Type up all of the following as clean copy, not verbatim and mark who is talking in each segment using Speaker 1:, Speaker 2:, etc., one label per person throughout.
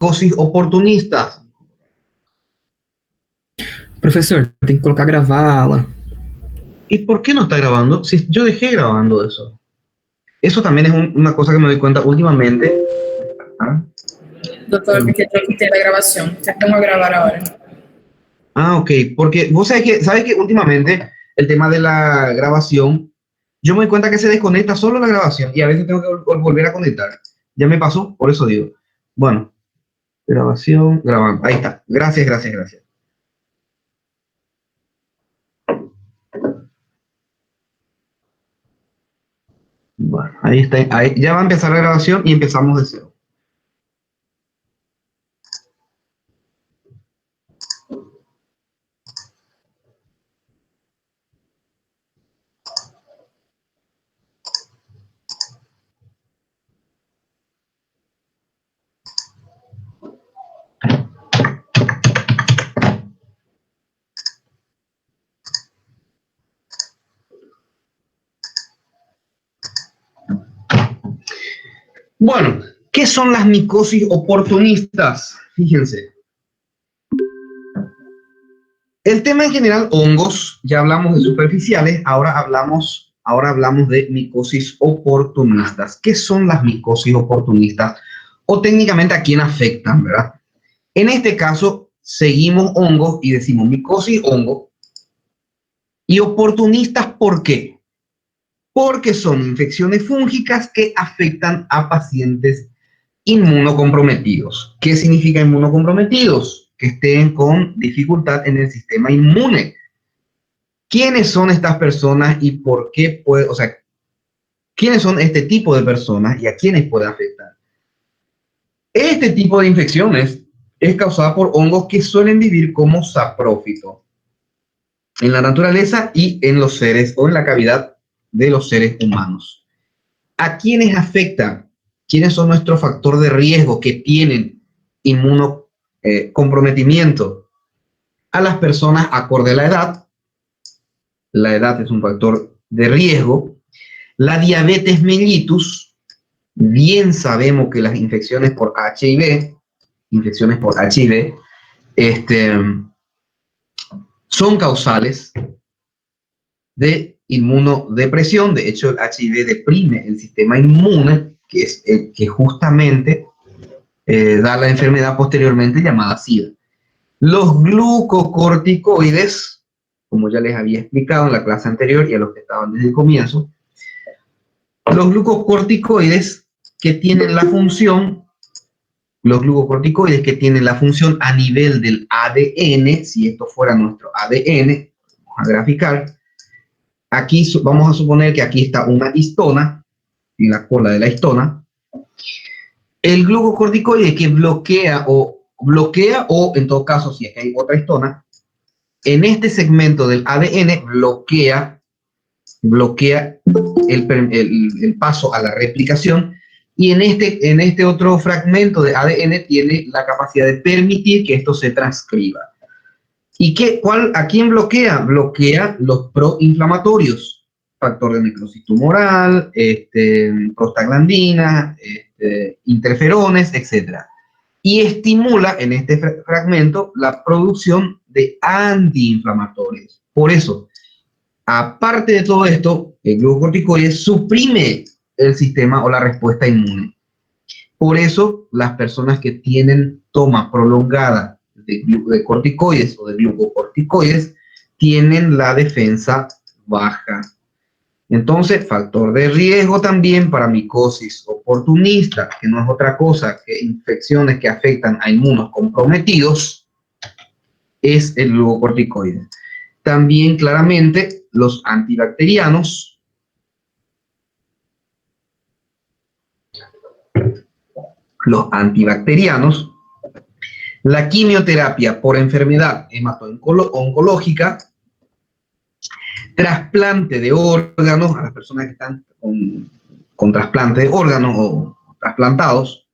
Speaker 1: micosis oportunistas.
Speaker 2: Professor, tem que colocar gravar a aula.
Speaker 1: ¿Y por qué no está grabando? Si yo dejé grabando eso. Eso también es una cosa que me doy cuenta últimamente. ¿Ah?
Speaker 3: Doutor, porque eu quitei a gravação. Tá como gravar agora?
Speaker 1: Ah, ok. Porque vos sabes que últimamente el tema de la grabación, yo me doy cuenta que se desconecta solo la grabación y a veces tengo que volver a conectar. Ya me pasó, por eso digo. Bueno, grabación, grabando. Ahí está. Gracias, gracias, gracias. Bueno, ahí está. Ahí, ya va a empezar la grabación y empezamos de cero. Bueno, ¿qué son las micosis oportunistas? Fíjense. El tema en general, hongos, ya hablamos de superficiales, ahora hablamos de micosis oportunistas. ¿Qué son las micosis oportunistas? O técnicamente a quién afectan, ¿verdad? En este caso, seguimos hongos y decimos micosis hongo. Y oportunistas, ¿por qué? Porque son infecciones fúngicas que afectan a pacientes inmunocomprometidos. ¿Qué significa inmunocomprometidos? Que estén con dificultad en el sistema inmune. ¿Quiénes son estas personas y por qué puede, o sea, quiénes son este tipo de personas y a quiénes puede afectar? Este tipo de infecciones es causada por hongos que suelen vivir como saprófitos en la naturaleza y en los seres o en la cavidad de los seres humanos. ¿A quiénes afecta? ¿Quiénes son nuestro factor de riesgo que tienen inmunocomprometimiento? A las personas acorde a la edad. La edad es un factor de riesgo. La diabetes mellitus, bien sabemos que las infecciones por HIV, son causales de inmunodepresión. De hecho, el HIV deprime el sistema inmune, que es el que justamente da la enfermedad posteriormente llamada SIDA. Los glucocorticoides, como ya les había explicado en la clase anterior y a los que estaban desde el comienzo, los glucocorticoides que tienen la función, a nivel del ADN, si esto fuera nuestro ADN, vamos a graficar, aquí vamos a suponer que aquí está una histona, en la cola de la histona. El glucocorticoide que bloquea o en todo caso, si es que hay otra histona, en este segmento del ADN bloquea el paso a la replicación y en este otro fragmento de ADN tiene la capacidad de permitir que esto se transcriba. ¿Y a quién bloquea? Bloquea los proinflamatorios, factor de necrosis tumoral, prostaglandinas, interferones, etc. Y estimula en este fragmento la producción de antiinflamatorios. Por eso, aparte de todo esto, el glucocorticoide suprime el sistema o la respuesta inmune. Por eso, las personas que tienen toma prolongada de corticoides o de glucocorticoides tienen la defensa baja. Entonces, factor de riesgo también para micosis oportunista, que no es otra cosa que infecciones que afectan a inmunocomprometidos, es el glucocorticoide. También claramente los antibacterianos, la quimioterapia por enfermedad hemato-oncológica, trasplante de órganos a las personas que están con trasplante de órganos o trasplantados,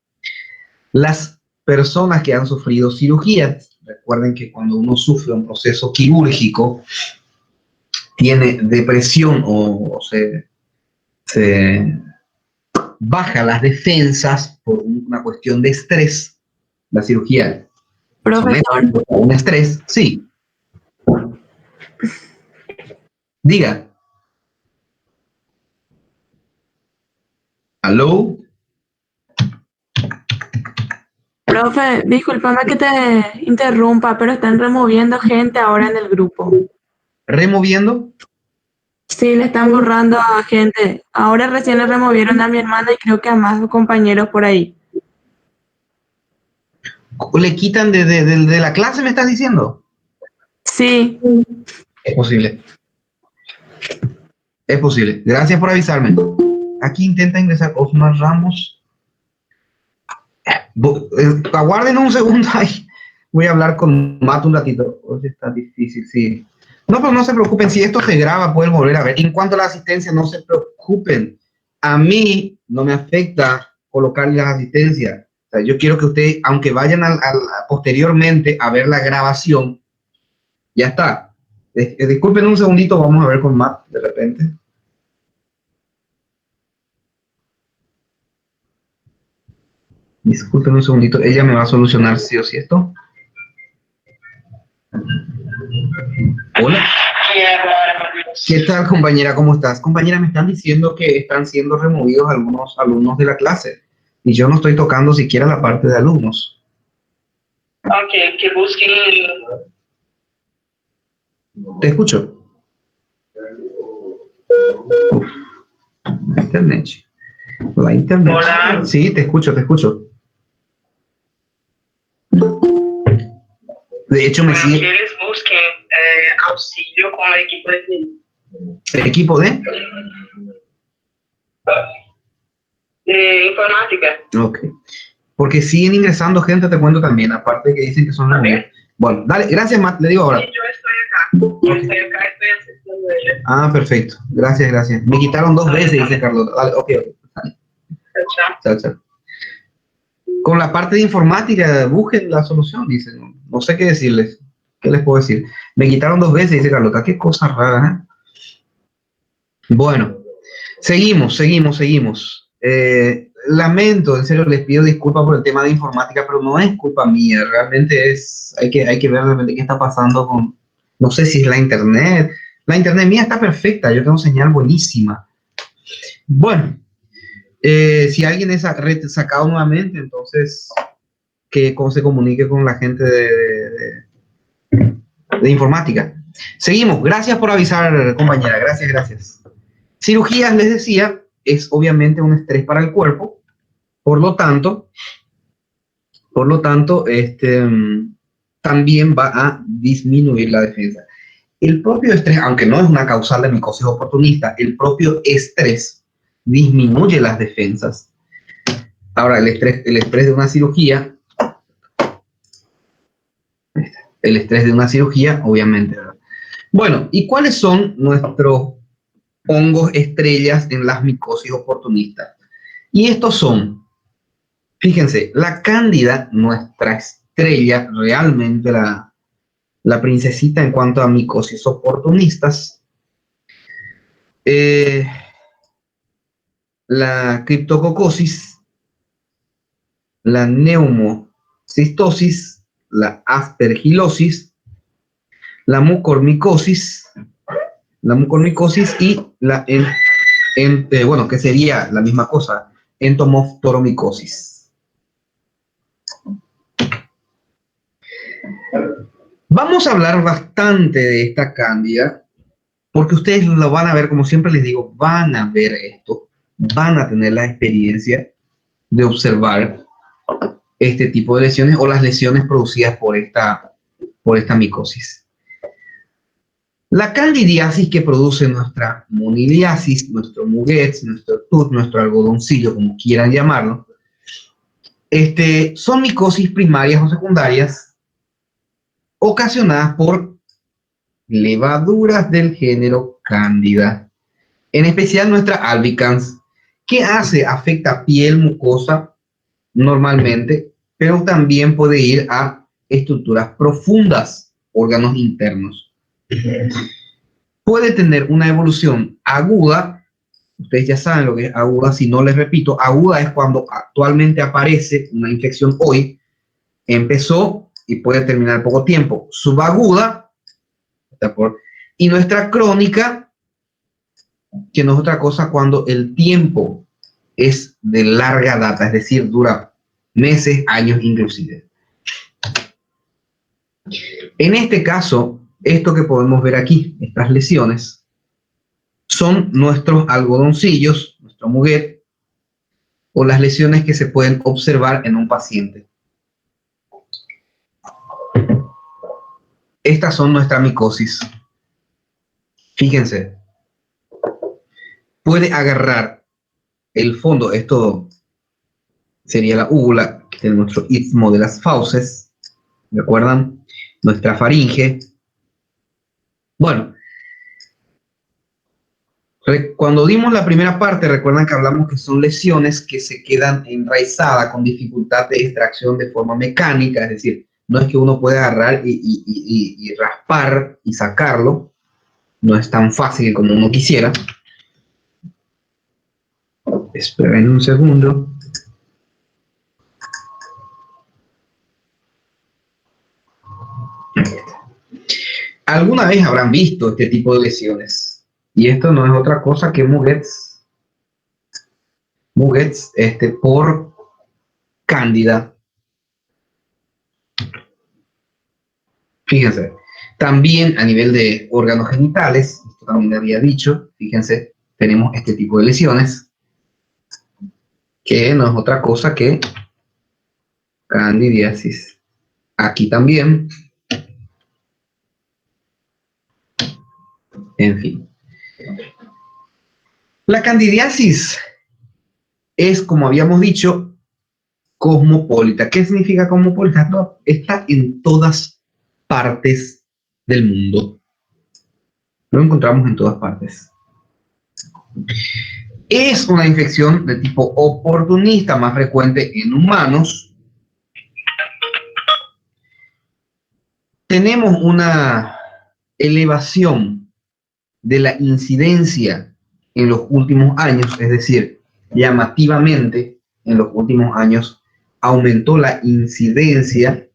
Speaker 1: las personas que han sufrido cirugías. Recuerden que cuando uno sufre un proceso quirúrgico, tiene depresión o se baja las defensas por una cuestión de estrés. la cirugía
Speaker 4: Profesor,
Speaker 1: somete a un estrés, sí. Diga. ¿Aló?
Speaker 4: profe, discúlpame que te interrumpa, pero están removiendo gente ahora en el grupo.
Speaker 1: ¿Removiendo?
Speaker 4: Sí, le están borrando a gente. Ahora recién le removieron a mi hermana y creo que a más compañeros por ahí.
Speaker 1: ¿Le quitan de la clase, me estás diciendo?
Speaker 4: Sí,
Speaker 1: Es posible. Es posible. Gracias por avisarme. Aquí intenta ingresar Osmar Ramos. Aguarden un segundo. Ay, voy a hablar con Mato un ratito. Oye, está difícil, sí. No, pero no se preocupen. Si esto se graba, pueden volver a ver. En cuanto a la asistencia, no se preocupen. A mí no me afecta colocarle las asistencias. O sea, yo quiero que ustedes, aunque vayan posteriormente a ver la grabación, ya está. Disculpen un segundito, vamos a ver con Matt de repente. Disculpen un segundito, ella me va a solucionar sí o sí esto. Hola. ¿Qué tal, compañera? ¿Cómo estás? Compañera, me están diciendo que están siendo removidos algunos alumnos de la clase y yo no estoy tocando siquiera la parte de alumnos.
Speaker 3: Ok, que busquen.
Speaker 1: Te escucho. La internet. La internet.
Speaker 3: Hola.
Speaker 1: Sí, te escucho, te escucho. De hecho, me
Speaker 3: Que
Speaker 1: sigue
Speaker 3: eles busquem auxílio com a equipe de TI.
Speaker 1: el equipo de...
Speaker 3: De informática.
Speaker 1: Ok. Porque siguen ingresando gente, te cuento también, aparte de que dicen que son removidos. Bueno, dale, gracias, Matt, le digo ahora.
Speaker 3: Sí, yo estoy acá. Yo estoy acá, estoy asistiendo a ella.
Speaker 1: Ah, perfecto. Gracias, gracias. Me quitaron 2 veces, dice Carlota. Dale, ok, dale.
Speaker 3: Chao.
Speaker 1: Chao, chao. Con la parte de informática, busquen la solución, dicen. No sé qué decirles. ¿Qué les puedo decir? Me quitaron 2 veces, dice Carlota. Qué cosa rara, ¿eh? Bueno, seguimos. Lamento, en serio, les pido disculpas por el tema de informática, pero no es culpa mía. Realmente hay que ver realmente qué está pasando con... No sé si es la internet. La internet mía está perfecta, yo tengo señal buenísima. Bueno, si alguien es sacado nuevamente, entonces que se comunique con la gente de informática. Seguimos. Gracias por avisar, compañera. Gracias. Cirugías, les decía, es obviamente un estrés para el cuerpo. Por lo tanto, también va a disminuir la defensa. El propio estrés, aunque no es una causal de micosis oportunista, el propio estrés disminuye las defensas. Ahora, el estrés de una cirugía, obviamente, ¿verdad? Bueno, ¿y cuáles son nuestros hongos estrellas en las micosis oportunistas? Y estos son, fíjense, la cándida, nuestra estrella, realmente la princesita en cuanto a micosis oportunistas. La criptococosis, la neumocistosis, la aspergilosis, la mucormicosis y bueno, que sería la misma cosa, entomoftoromicosis. Vamos a hablar bastante de esta cándida, porque ustedes lo van a ver, como siempre les digo, van a ver esto, van a tener la experiencia de observar este tipo de lesiones o las lesiones producidas por esta micosis. La candidiasis que produce nuestra moniliasis, nuestro muguet, nuestro tut, nuestro algodoncillo, como quieran llamarlo, son micosis primarias o secundarias ocasionadas por levaduras del género Candida, en especial nuestra albicans, que afecta piel mucosa normalmente, pero también puede ir a estructuras profundas, órganos internos. Puede tener una evolución aguda. Ustedes ya saben lo que es aguda, si no les repito, aguda es cuando actualmente aparece una infección hoy, empezó y puede terminar poco tiempo. Subaguda, y nuestra crónica, que no es otra cosa cuando el tiempo es de larga data, es decir, dura meses, años inclusive. En este caso, esto que podemos ver aquí, estas lesiones, son nuestros algodoncillos, nuestro muguet, o las lesiones que se pueden observar en un paciente. Estas son nuestra micosis. Fíjense, puede agarrar el fondo, esto sería la úvula de nuestro istmo de las fauces, ¿recuerdan? Nuestra faringe. Bueno, cuando dimos la primera parte, recuerdan que hablamos que son lesiones que se quedan enraizadas con dificultad de extracción de forma mecánica, es decir, no es que uno pueda agarrar y raspar y sacarlo, no es tan fácil como uno quisiera. Esperen un segundo. Alguna vez habrán visto este tipo de lesiones. Y esto no es otra cosa que muguets por cándida. Fíjense, también a nivel de órganos genitales, esto también le había dicho, fíjense, tenemos este tipo de lesiones, que no es otra cosa que candidiasis. Aquí también. En fin. La candidiasis es, como habíamos dicho, cosmopolita. ¿Qué significa cosmopolita? No, está en todas partes del mundo. Lo encontramos en todas partes. Es una infección de tipo oportunista, más frecuente en humanos. Tenemos una elevación de la incidencia en los últimos años, es decir, llamativamente en los últimos años aumentó la incidencia.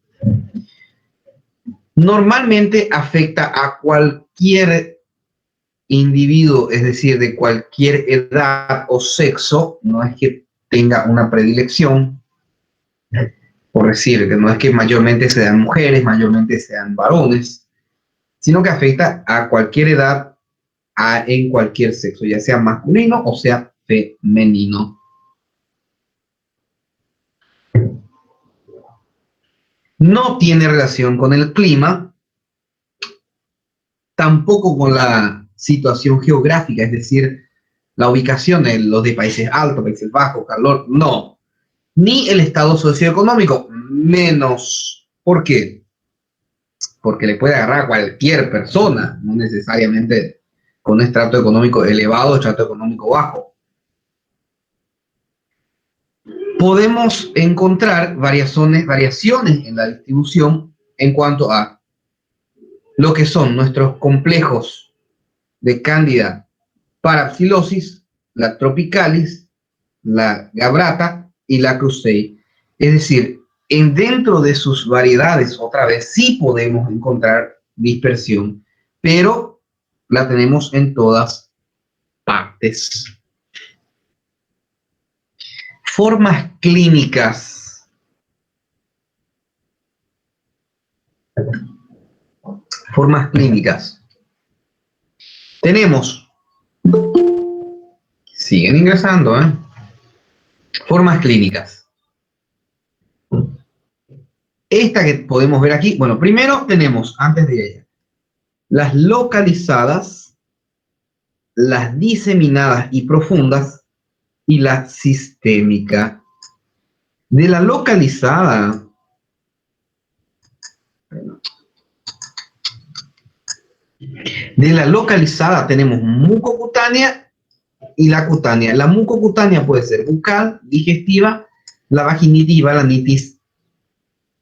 Speaker 1: Normalmente afecta a cualquier individuo, es decir, de cualquier edad o sexo, no es que tenga una predilección, por decir, que no es que mayormente sean mujeres, mayormente sean varones, sino que afecta a cualquier edad, en cualquier sexo, ya sea masculino o sea femenino. No tiene relación con el clima, tampoco con la situación geográfica, es decir, la ubicación en los de países altos, países bajos, calor, no. Ni el estado socioeconómico, menos. ¿Por qué? Porque le puede agarrar a cualquier persona, no necesariamente con un estrato económico elevado o estrato económico bajo. Podemos encontrar variaciones en la distribución en cuanto a lo que son nuestros complejos de Candida parapsilosis, la tropicalis, la gabrata y la crusei. Es decir, dentro de sus variedades, otra vez, sí podemos encontrar dispersión, pero la tenemos en todas partes. Formas clínicas. Formas clínicas. Tenemos, siguen ingresando, formas clínicas. Esta que podemos ver aquí, bueno, primero tenemos, antes de ella, las localizadas, las diseminadas y profundas, y la sistémica. De la localizada, tenemos mucocutánea y la cutánea. La mucocutánea puede ser bucal, digestiva, la vaginitis y balanitis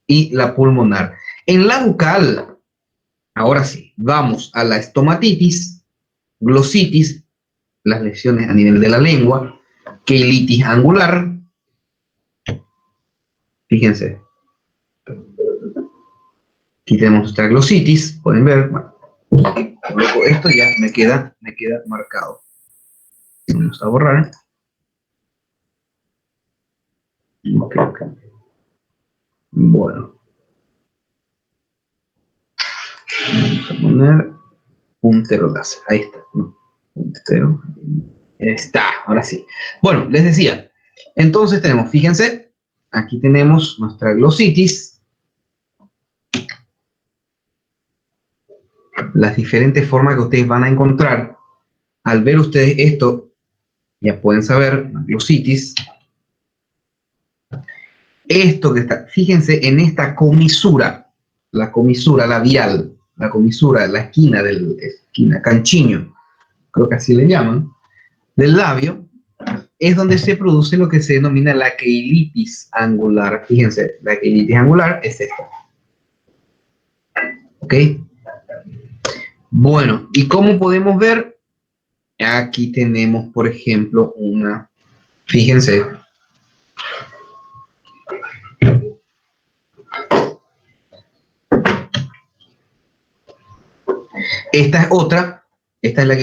Speaker 1: y la pulmonar. En la bucal, ahora sí, vamos a la estomatitis, glositis, las lesiones a nivel de la lengua, queilitis angular. Fíjense, Aquí tenemos nuestra glositis, pueden ver. Bueno, luego esto ya me queda marcado. Vamos a borrar. Ok. Bueno. Vamos a poner puntero láser. Ahí está. ¿No? Puntero. Está, ahora sí. Bueno, les decía. Entonces tenemos, fíjense, aquí tenemos nuestra glositis. Las diferentes formas que ustedes van a encontrar. Al ver ustedes esto, ya pueden saber, glositis. Esto que está, fíjense en esta comisura, la comisura labial, la comisura, la esquina del canchiño, creo que así le llaman, del labio, es donde se produce lo que se denomina la queilitis angular. Fíjense, la queilitis angular es esta. ¿Ok? Bueno, ¿y cómo podemos ver? Aquí tenemos, por ejemplo, una, fíjense, esta es otra, esta es la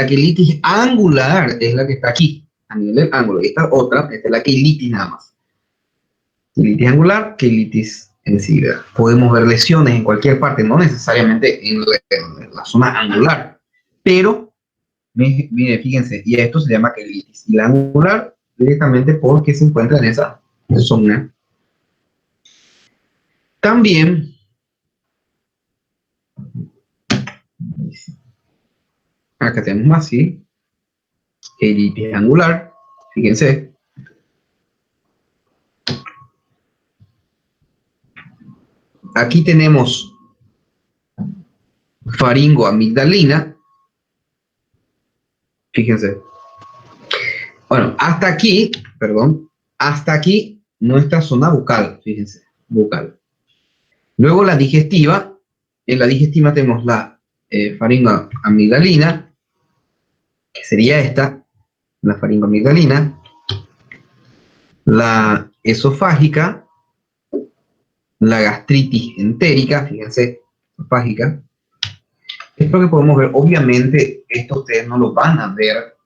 Speaker 1: queilitis angular es la que está aquí, a nivel del ángulo. Esta otra, esta es la queilitis nada más. Queilitis angular, queilitis sensibleidad. Podemos ver lesiones en cualquier parte, no necesariamente en la zona angular, pero, mire, fíjense, y esto se llama queilitis. Y la angular, directamente porque se encuentra en esa zona. También, acá tenemos más, ¿sí? Queilitis angular, fíjense. Aquí tenemos faringoamigdalina. Fíjense. Bueno, hasta aquí, perdón, hasta aquí nuestra zona bucal, fíjense, bucal. Luego la digestiva. En la digestiva tenemos la faringoamigdalina, que sería esta, la faringoamigdalina. La esofágica, la gastritis entérica, fíjense, esofágica. Es lo que podemos ver. Obviamente, esto ustedes no lo van a ver,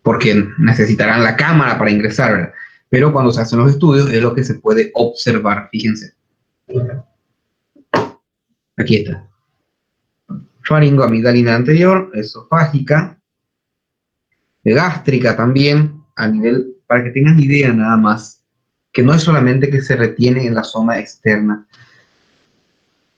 Speaker 1: porque necesitarán la cámara para ingresar, ¿verdad? Pero cuando se hacen los estudios es lo que se puede observar, fíjense. Aquí está. Faringoamigdalina anterior, esofágica, gástrica también, a nivel, para que tengan idea nada más, que no es solamente que se retiene en la zona externa.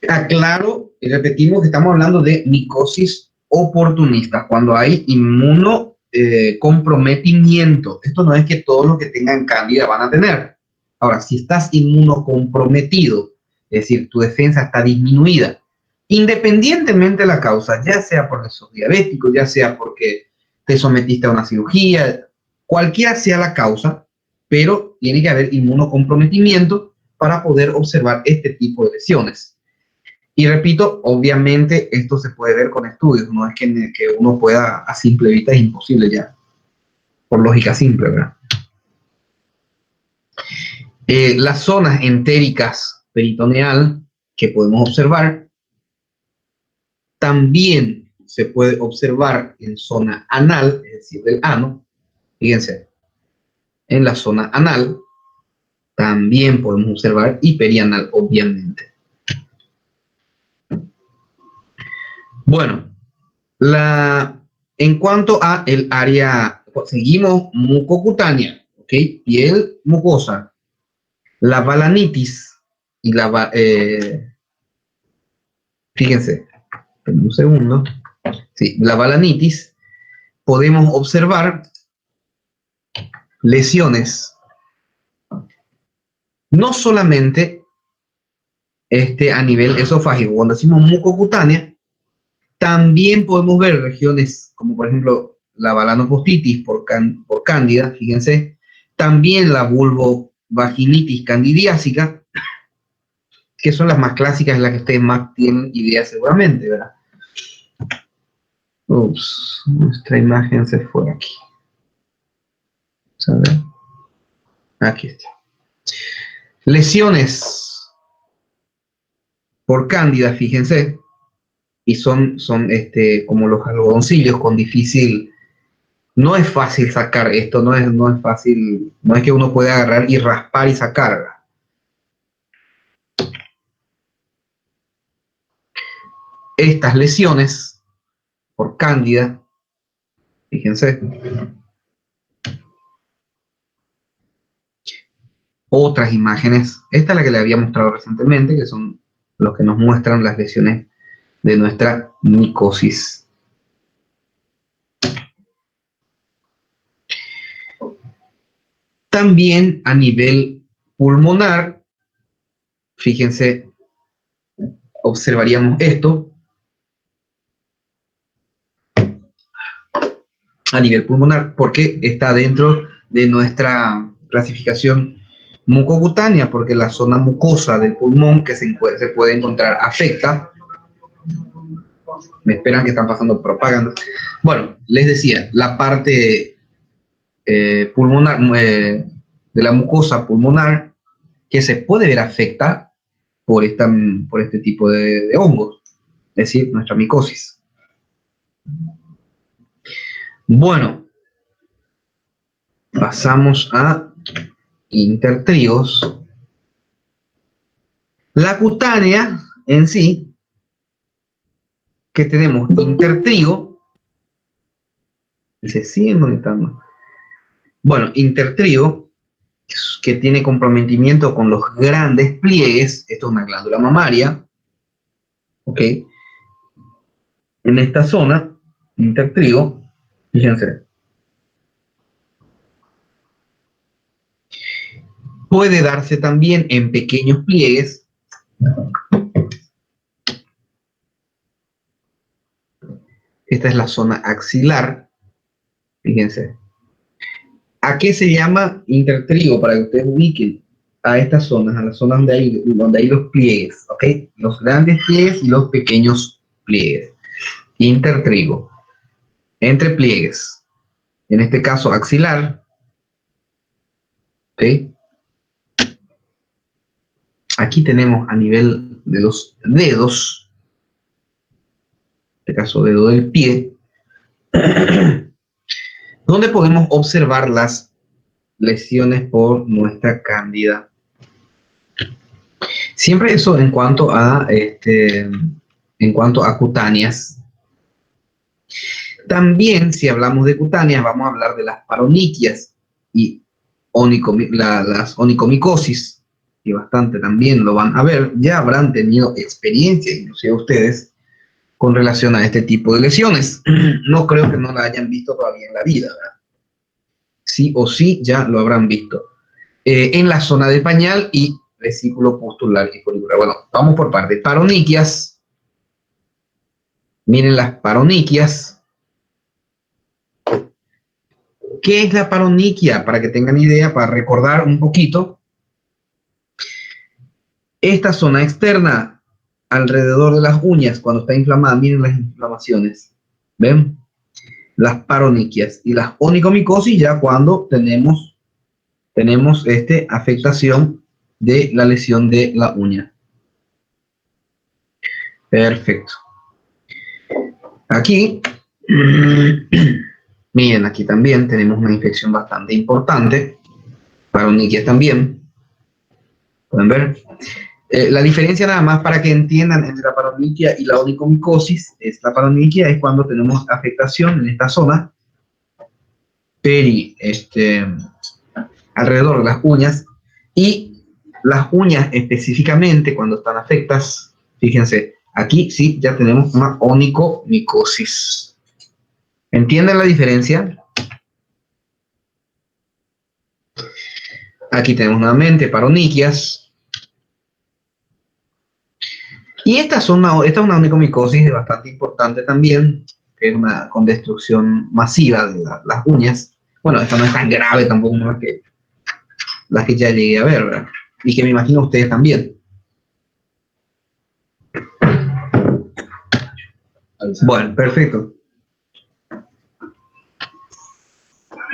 Speaker 1: Aclaro y repetimos que estamos hablando de micosis oportunista, cuando hay inmunocomprometimiento. Esto no es que todos los que tengan cándida van a tener. Ahora, si estás inmunocomprometido, es decir, tu defensa está disminuida, independientemente de la causa, ya sea porque sos diabético, ya sea porque te sometiste a una cirugía, cualquiera sea la causa, pero tiene que haber inmunocomprometimiento para poder observar este tipo de lesiones. Y repito, obviamente esto se puede ver con estudios, no es que uno pueda a simple vista, es imposible ya, por lógica simple, ¿verdad? Las zonas entéricas peritoneal que podemos observar, también se puede observar en zona anal, es decir, del ano. Fíjense, en la zona anal también podemos observar, y perianal, obviamente. Bueno, en cuanto a el área, seguimos mucocutánea, ¿ok? Piel mucosa, la balanitis y fíjense, un segundo, sí, la balanitis, podemos observar lesiones, no solamente a nivel esofágico. Cuando decimos mucocutánea, también podemos ver regiones como por ejemplo la balanopostitis por cándida, fíjense, también la vulvovaginitis candidiásica, que son las más clásicas, las que ustedes más tienen idea seguramente, ¿verdad? Ups, nuestra imagen se fue aquí. Vamos a ver. Aquí está. Lesiones por cándida, fíjense, y son como los algodoncillos con difícil. No es fácil sacar esto, no es fácil, no es que uno pueda agarrar y raspar y sacar. Estas lesiones por cándida, fíjense, otras imágenes, esta es la que le había mostrado recientemente, que son los que nos muestran las lesiones de nuestra micosis. También a nivel pulmonar, fíjense, observaríamos esto. A nivel pulmonar, porque está dentro de nuestra clasificación mucocutánea, porque la zona mucosa del pulmón que se puede encontrar afecta. Me esperan que están pasando propaganda. Bueno, les decía, la parte pulmonar, de la mucosa pulmonar que se puede ver afecta por este tipo de hongos, es decir, nuestra micosis. Bueno, pasamos a intertrigos. La cutánea en sí, que tenemos intertrigo, se sigue monetando. Bueno, intertrigo, que tiene comprometimiento con los grandes pliegues, esto es una glándula mamaria, ¿ok? En esta zona, intertrigo, fíjense, puede darse también en pequeños pliegues. Esta es la zona axilar, fíjense. ¿A qué se llama intertrigo? Para que ustedes ubiquen a estas zonas, a las zonas donde hay los pliegues, ¿ok? Los grandes pliegues y los pequeños pliegues. Intertrigo. Entre pliegues. En este caso, axilar. ¿Ok? Aquí tenemos a nivel de los dedos, en este caso dedo del pie, donde podemos observar las lesiones por nuestra cándida. Siempre eso en cuanto a cutáneas. También, si hablamos de cutáneas, vamos a hablar de las paroniquias y las onicomicosis, y bastante también lo van a ver. Ya habrán tenido experiencia, inclusive ustedes, con relación a este tipo de lesiones. No creo que no la hayan visto todavía en la vida, ¿verdad? Sí o sí ya lo habrán visto. En la zona del pañal y vesículo pustular y folicular. Bueno, vamos por partes. Paroniquias. Miren las paroniquias. ¿Qué es la paroniquia? Para que tengan idea, para recordar un poquito. Esta zona externa, alrededor de las uñas, cuando está inflamada, miren las inflamaciones. ¿Ven? Las paroniquias. Y las onicomicosis ya cuando tenemos afectación de la lesión de la uña. Perfecto. Aquí, miren, aquí también tenemos una infección bastante importante. Paroniquias también. ¿Pueden ver? La diferencia nada más para que entiendan entre la paroniquia y la onicomicosis es la paroniquia es cuando tenemos afectación en esta zona alrededor de las uñas, y las uñas específicamente cuando están afectadas, fíjense, aquí sí ya tenemos una onicomicosis. ¿Entienden la diferencia? Aquí tenemos nuevamente paroniquias. Y esta es una onicomicosis bastante importante también, que es una con destrucción masiva de las uñas. Bueno, esta no es tan grave tampoco como las que ya llegué a ver, ¿verdad? Y que me imagino ustedes también. Bueno, perfecto.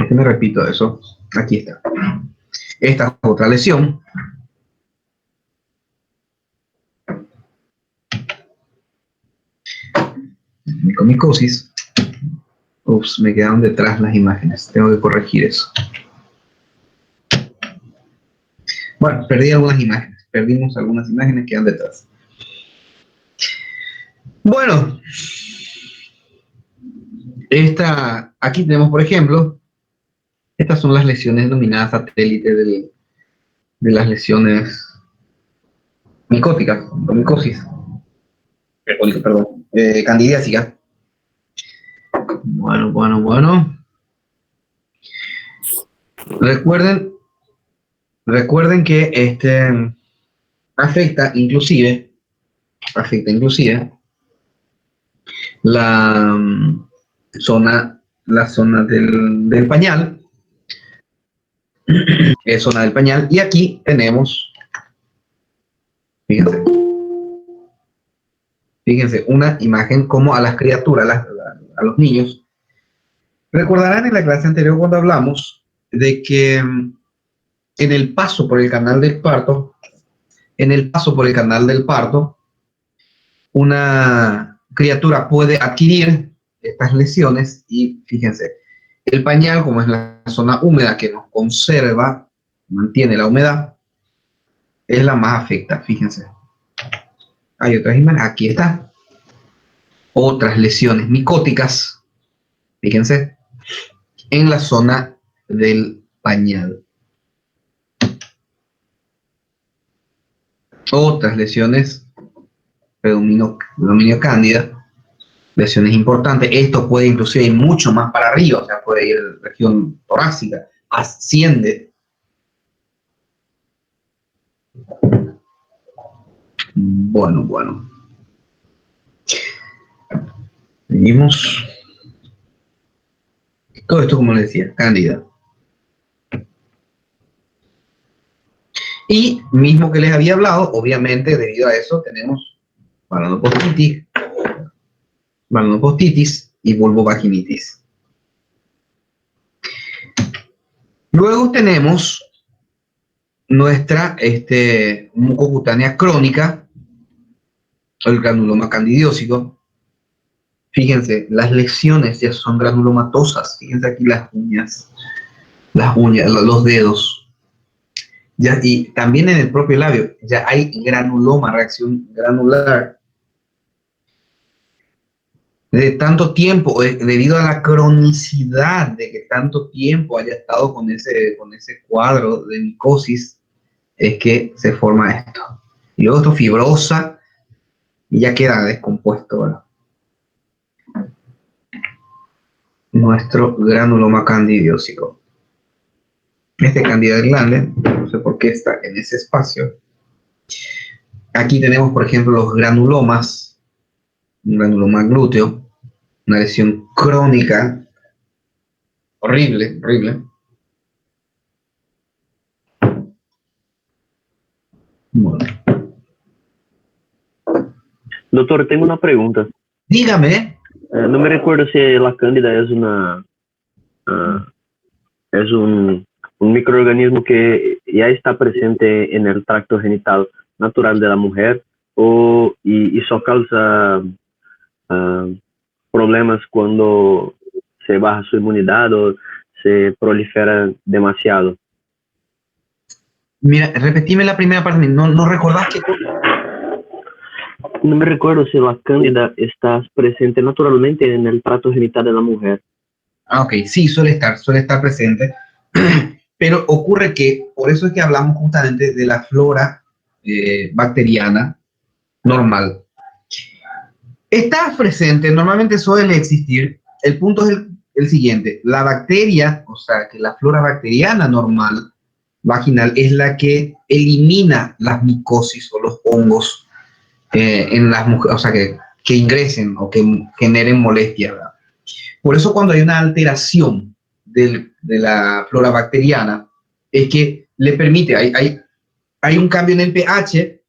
Speaker 1: Me repito eso. Aquí está. Esta es otra lesión. micomicosis. Ups, me quedaron detrás las imágenes. Tengo que corregir eso. Bueno, perdí algunas imágenes. Perdimos algunas imágenes que quedan detrás. Bueno, aquí tenemos, por ejemplo, estas son las lesiones denominadas satélite de las lesiones micóticas, micosis, perdón, candidiásica. Bueno. Recuerden que afecta inclusive la zona del pañal, es zona del pañal, y aquí tenemos, fíjense, una imagen como a las criaturas, a los niños. Recordarán en la clase anterior cuando hablamos de que en el paso por el canal del parto, una criatura puede adquirir estas lesiones y fíjense, el pañal, como es la zona húmeda que nos conserva, mantiene la humedad, es la más afectada, fíjense. Hay otras imágenes, aquí está. Otras lesiones micóticas, fíjense, en la zona del pañal. Otras lesiones, predominio cándida, lesiones importantes. Esto puede inclusive ir mucho más para arriba, o sea, puede ir a la región torácica, asciende. Bueno. Seguimos. Todo esto, como les decía, cándida. Y mismo que les había hablado, obviamente, debido a eso, tenemos balanopostitis y vulvovaginitis. Luego tenemos nuestra mucocutánea crónica, el granuloma candidiósico. Fíjense, las lesiones ya son granulomatosas. Fíjense aquí las uñas, los dedos. Ya, y también en el propio labio ya hay granuloma, reacción granular. De tanto tiempo, debido a la cronicidad de que tanto tiempo haya estado con ese cuadro de micosis, es que se forma esto. Y luego esto fibrosa y ya queda descompuesto, ¿verdad? Nuestro granuloma candidiósico. Candida del glande, no sé por qué está en ese espacio. Aquí tenemos, por ejemplo, los granulomas, un granuloma glúteo, una lesión crónica, horrible. Bueno.
Speaker 5: Doctor, tengo una pregunta.
Speaker 1: Dígame.
Speaker 5: No me recuerdo si la cándida es un microorganismo que ya está presente en el tracto genital natural de la mujer y eso causa problemas cuando se baja su inmunidad o se prolifera demasiado.
Speaker 1: Mira, repetime la primera parte, no recordás que...
Speaker 5: No me recuerdo si la cándida está presente naturalmente en el tracto genital de la mujer.
Speaker 1: Ok, sí, suele estar presente, pero ocurre que, por eso es que hablamos justamente de la flora bacteriana normal. Está presente, normalmente suele existir. El punto es el siguiente: la bacteria, o sea, que la flora bacteriana normal vaginal es la que elimina las micosis o los hongos en las mujeres, o sea, que ingresen o que generen molestia, ¿verdad? Por eso cuando hay una alteración de la flora bacteriana, es que le permite, hay un cambio en el pH,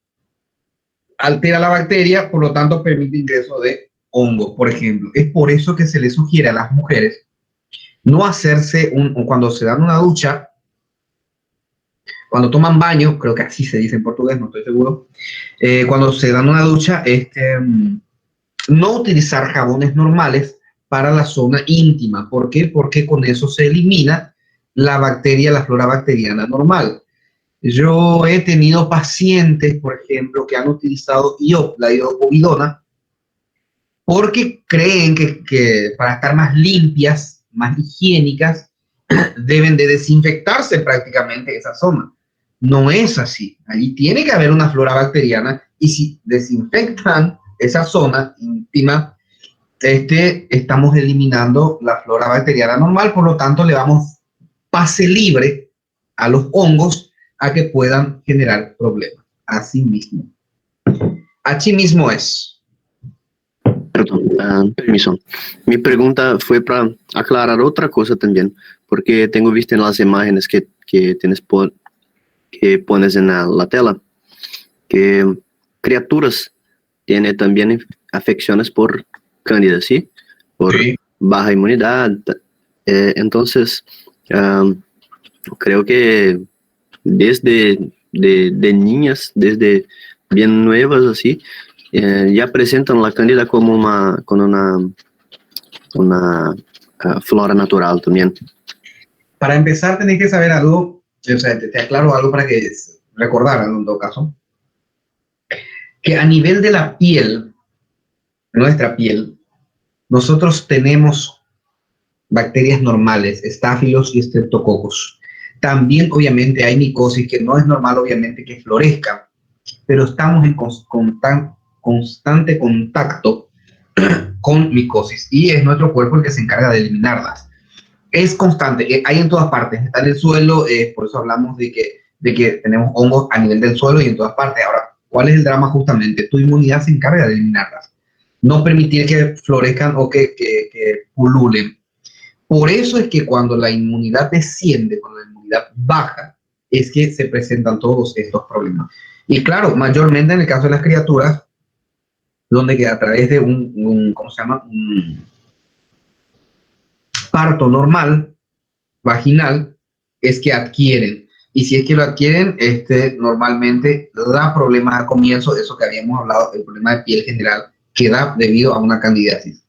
Speaker 1: altera la bacteria, por lo tanto permite ingreso de hongos, por ejemplo. Es por eso que se le sugiere a las mujeres no hacerse, cuando se dan una ducha, cuando toman baño, creo que así se dice en portugués, no estoy seguro, cuando se dan una ducha, no utilizar jabones normales para la zona íntima. ¿Por qué? Porque con eso se elimina la bacteria, la flora bacteriana normal. Yo he tenido pacientes, por ejemplo, que han utilizado la iopovidona, porque creen que para estar más limpias, más higiénicas, deben de desinfectarse prácticamente esa zona. No es así. Allí tiene que haber una flora bacteriana y si desinfectan esa zona íntima, estamos eliminando la flora bacteriana normal, por lo tanto le damos pase libre a los hongos a que puedan generar problemas. Así mismo. Así mismo es.
Speaker 5: Perdón, permiso. Mi pregunta fue para aclarar otra cosa también, porque tengo visto en las imágenes que que pones en la tela, que criaturas tienen también afecciones por cándida, ¿sí? Por
Speaker 1: Sí.
Speaker 5: baja inmunidad. Entonces, creo que desde de niñas, desde bien nuevas así, ya presentan la cándida como una flora natural también.
Speaker 1: Para empezar, tenés que saber algo, o sea, te aclaro algo para que recordar en todo caso, que a nivel de la piel, nuestra piel, nosotros tenemos bacterias normales, estáfilos y estreptococos. También, obviamente, hay micosis que no es normal, obviamente, que florezca, pero estamos en constante contacto con micosis y es nuestro cuerpo el que se encarga de eliminarlas. Es constante, hay en todas partes, está en el suelo, por eso hablamos de que tenemos hongos a nivel del suelo y en todas partes. Ahora, ¿cuál es el drama justamente? Tu inmunidad se encarga de eliminarlas, no permitir que florezcan o que pululen. Por eso es que cuando la inmunidad desciende, cuando la inmunidad baja, es que se presentan todos estos problemas. Y claro, mayormente en el caso de las criaturas, donde que a través de ¿cómo se llama? Un parto normal, vaginal, es que adquieren. Y si es que lo adquieren, normalmente da problemas al comienzo, eso que habíamos hablado, el problema de piel general, que da debido a una candidiasis.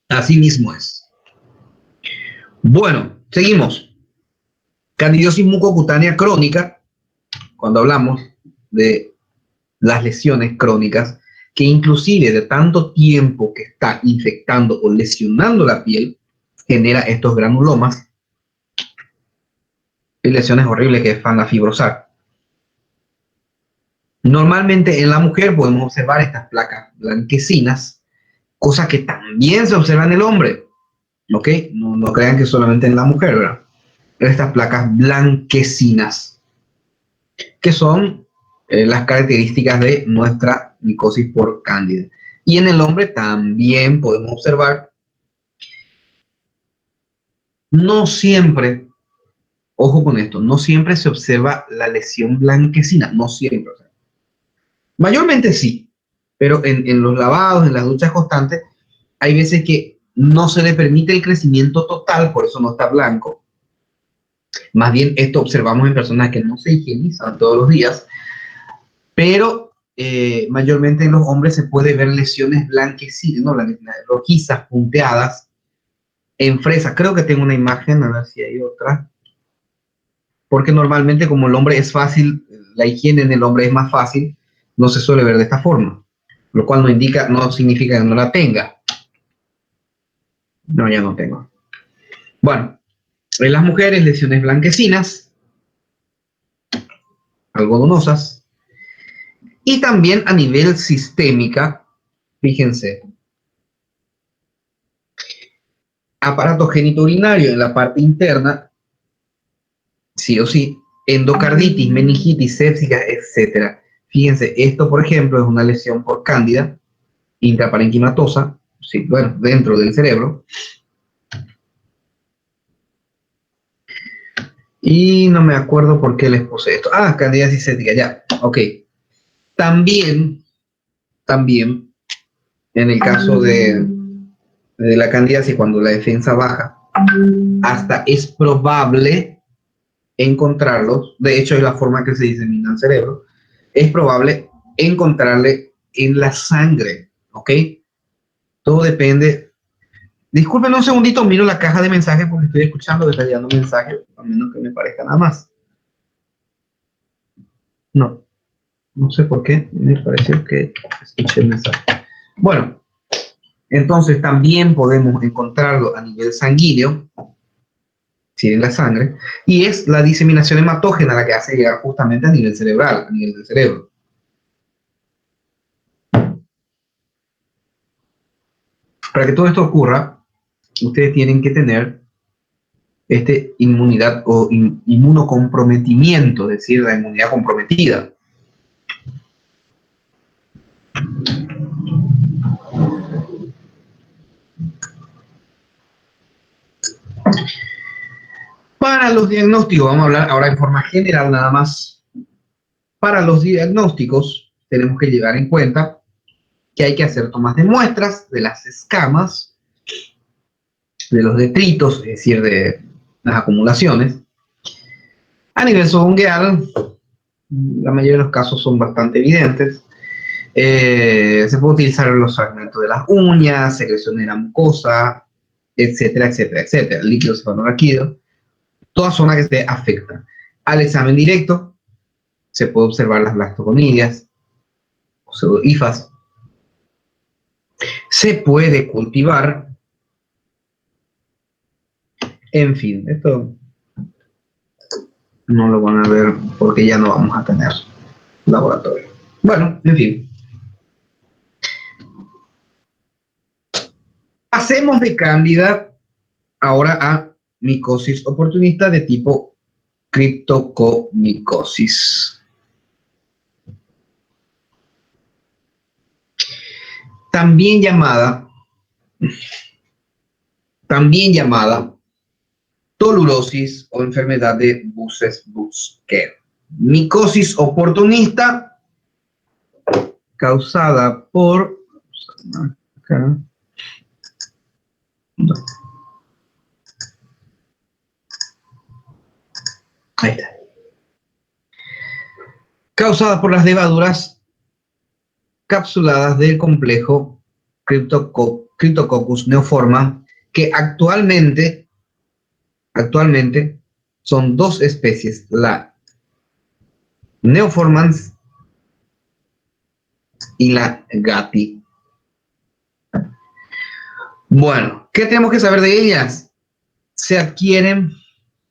Speaker 1: Así mismo es. Bueno, seguimos. Candidiasis mucocutánea crónica, cuando hablamos de las lesiones crónicas, que inclusive de tanto tiempo que está infectando o lesionando la piel, genera estos granulomas y lesiones horribles que van a fibrosar. Normalmente en la mujer podemos observar estas placas blanquecinas, cosa que también se observa en el hombre, ¿ok? No crean que solamente en la mujer, ¿verdad? Estas placas blanquecinas, que son las características de nuestra micosis por cándida. Y en el hombre también podemos observar, no siempre, ojo con esto, no siempre se observa la lesión blanquecina, no siempre. O sea, mayormente sí, pero en los lavados, en las duchas constantes, hay veces que no se le permite el crecimiento total, por eso no está blanco. Más bien esto observamos en personas que no se higienizan todos los días, pero mayormente en los hombres se puede ver lesiones blanquecinas, ¿no? Rojizas, punteadas, en fresa. Creo que tengo una imagen, a ver si hay otra. Porque normalmente como el hombre es fácil, la higiene en el hombre es más fácil, no se suele ver de esta forma. Lo cual no significa que no la tenga. No, ya no tengo. Bueno, en las mujeres, lesiones blanquecinas, algodonosas, y también a nivel sistémica, fíjense, aparato genitourinario en la parte interna, sí o sí, endocarditis, meningitis, séptica, etc. Fíjense, esto por ejemplo es una lesión por cándida intraparenquimatosa, sí, bueno, dentro del cerebro. Y no me acuerdo por qué les puse esto. Ah, candidiasis séptica, ya, ok. También, en el caso de la candidiasis, cuando la defensa baja, hasta es probable encontrarlos, de hecho es la forma que se disemina el cerebro, es probable encontrarle en la sangre, ¿ok? Todo depende. Disculpen un segundito, miro la caja de mensajes porque estoy escuchando, detallando mensajes, a menos que me parezca nada más. No, no sé por qué, me pareció que escuché el mensaje. Bueno, entonces también podemos encontrarlo a nivel sanguíneo, si en la sangre, y es la diseminación hematógena la que hace llegar justamente a nivel cerebral, a nivel del cerebro. Para que todo esto ocurra, ustedes tienen que tener inmunidad o inmunocomprometimiento, es decir, la inmunidad comprometida. Para los diagnósticos, vamos a hablar ahora en forma general nada más. Para los diagnósticos tenemos que llevar en cuenta que hay que hacer tomas de muestras de las escamas, de los detritos, es decir, de las acumulaciones. A nivel subungueal, la mayoría de los casos son bastante evidentes. Se puede utilizar los fragmentos de las uñas, secreción de la mucosa, etcétera, etcétera, etcétera. Líquido cefalorraquídeo, toda zona que se afecta. Al examen directo se puede observar las blastoconidias o pseudohifas. Se puede cultivar. En fin, esto no lo van a ver porque ya no vamos a tener laboratorio. Bueno, en fin. Pasemos de cándida ahora a micosis oportunista de tipo criptocomicosis. También llamada tolurosis o enfermedad de Buses-Buschke. Micosis oportunista causada por... Ahí está. Causada por las levaduras capsuladas del complejo Cryptococcus neoforma, que actualmente son dos especies, la neoformans y la gatti. Bueno, ¿qué tenemos que saber de ellas? Se adquieren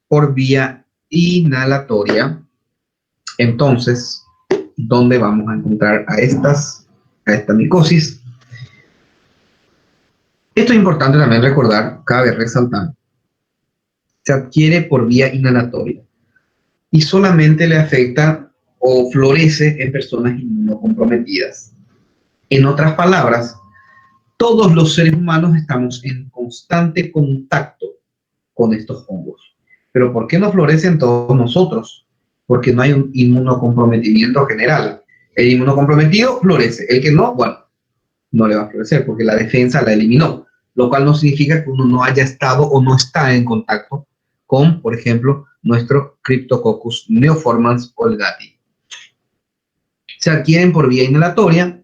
Speaker 1: por vía inhalatoria. Entonces, ¿dónde vamos a encontrar a esta micosis? Esto es importante también recordar, cabe resaltar. Se adquiere por vía inhalatoria y solamente le afecta o florece en personas inmunocomprometidas. En otras palabras, todos los seres humanos estamos en constante contacto con estos hongos. Pero ¿por qué no florecen todos nosotros? Porque no hay un inmunocomprometimiento general. El inmunocomprometido florece, el que no, bueno, no le va a florecer porque la defensa la eliminó, lo cual no significa que uno no haya estado o no está en contacto con, por ejemplo, nuestro Cryptococcus neoformans o el gatti. Se adquieren por vía inhalatoria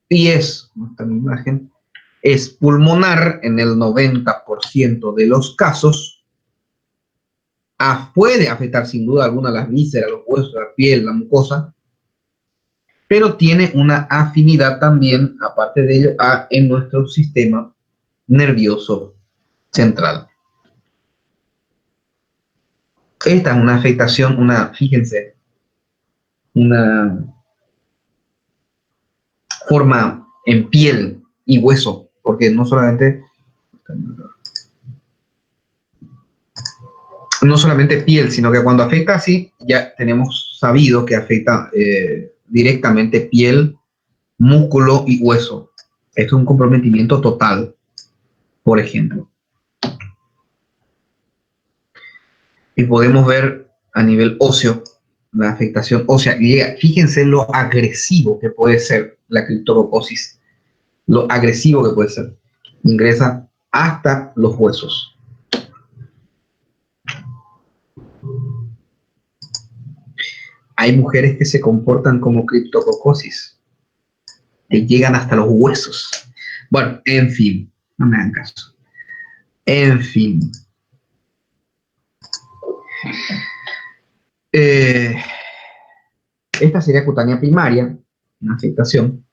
Speaker 1: y es pulmonar en el 90% de los casos. Puede afectar sin duda alguna las vísceras, los huesos, la piel, la mucosa, pero tiene una afinidad también, aparte de ello, en nuestro sistema nervioso central. Esta es una afectación, fíjense, una forma en piel y hueso, porque no solamente piel, sino que cuando afecta así, ya tenemos sabido que afecta directamente piel, músculo y hueso. Esto es un comprometimiento total, por ejemplo. Y podemos ver a nivel óseo la afectación ósea. Fíjense lo agresivo que puede ser la criptococosis, lo agresivo que puede ser. Ingresa hasta los huesos. hay mujeres que se comportan como criptococosis, te llegan hasta los huesos. Bueno, en fin, no me hagan caso. En fin. Esta sería cutánea primaria, una afectación.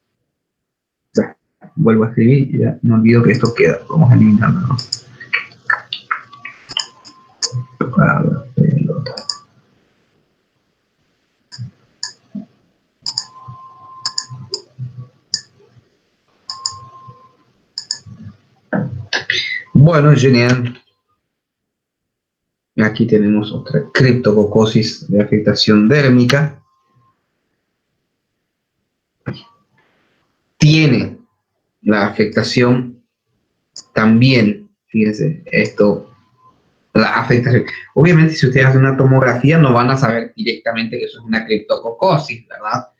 Speaker 1: Ya, vuelvo a escribir y ya no olvido que esto queda. Vamos a eliminarlo, ¿no? Bueno, genial. Aquí tenemos otra criptococosis de afectación dérmica. Tiene la afectación también, fíjense, esto, la afectación. Obviamente, si ustedes hacen una tomografía, no van a saber directamente que eso es una criptococosis, ¿verdad?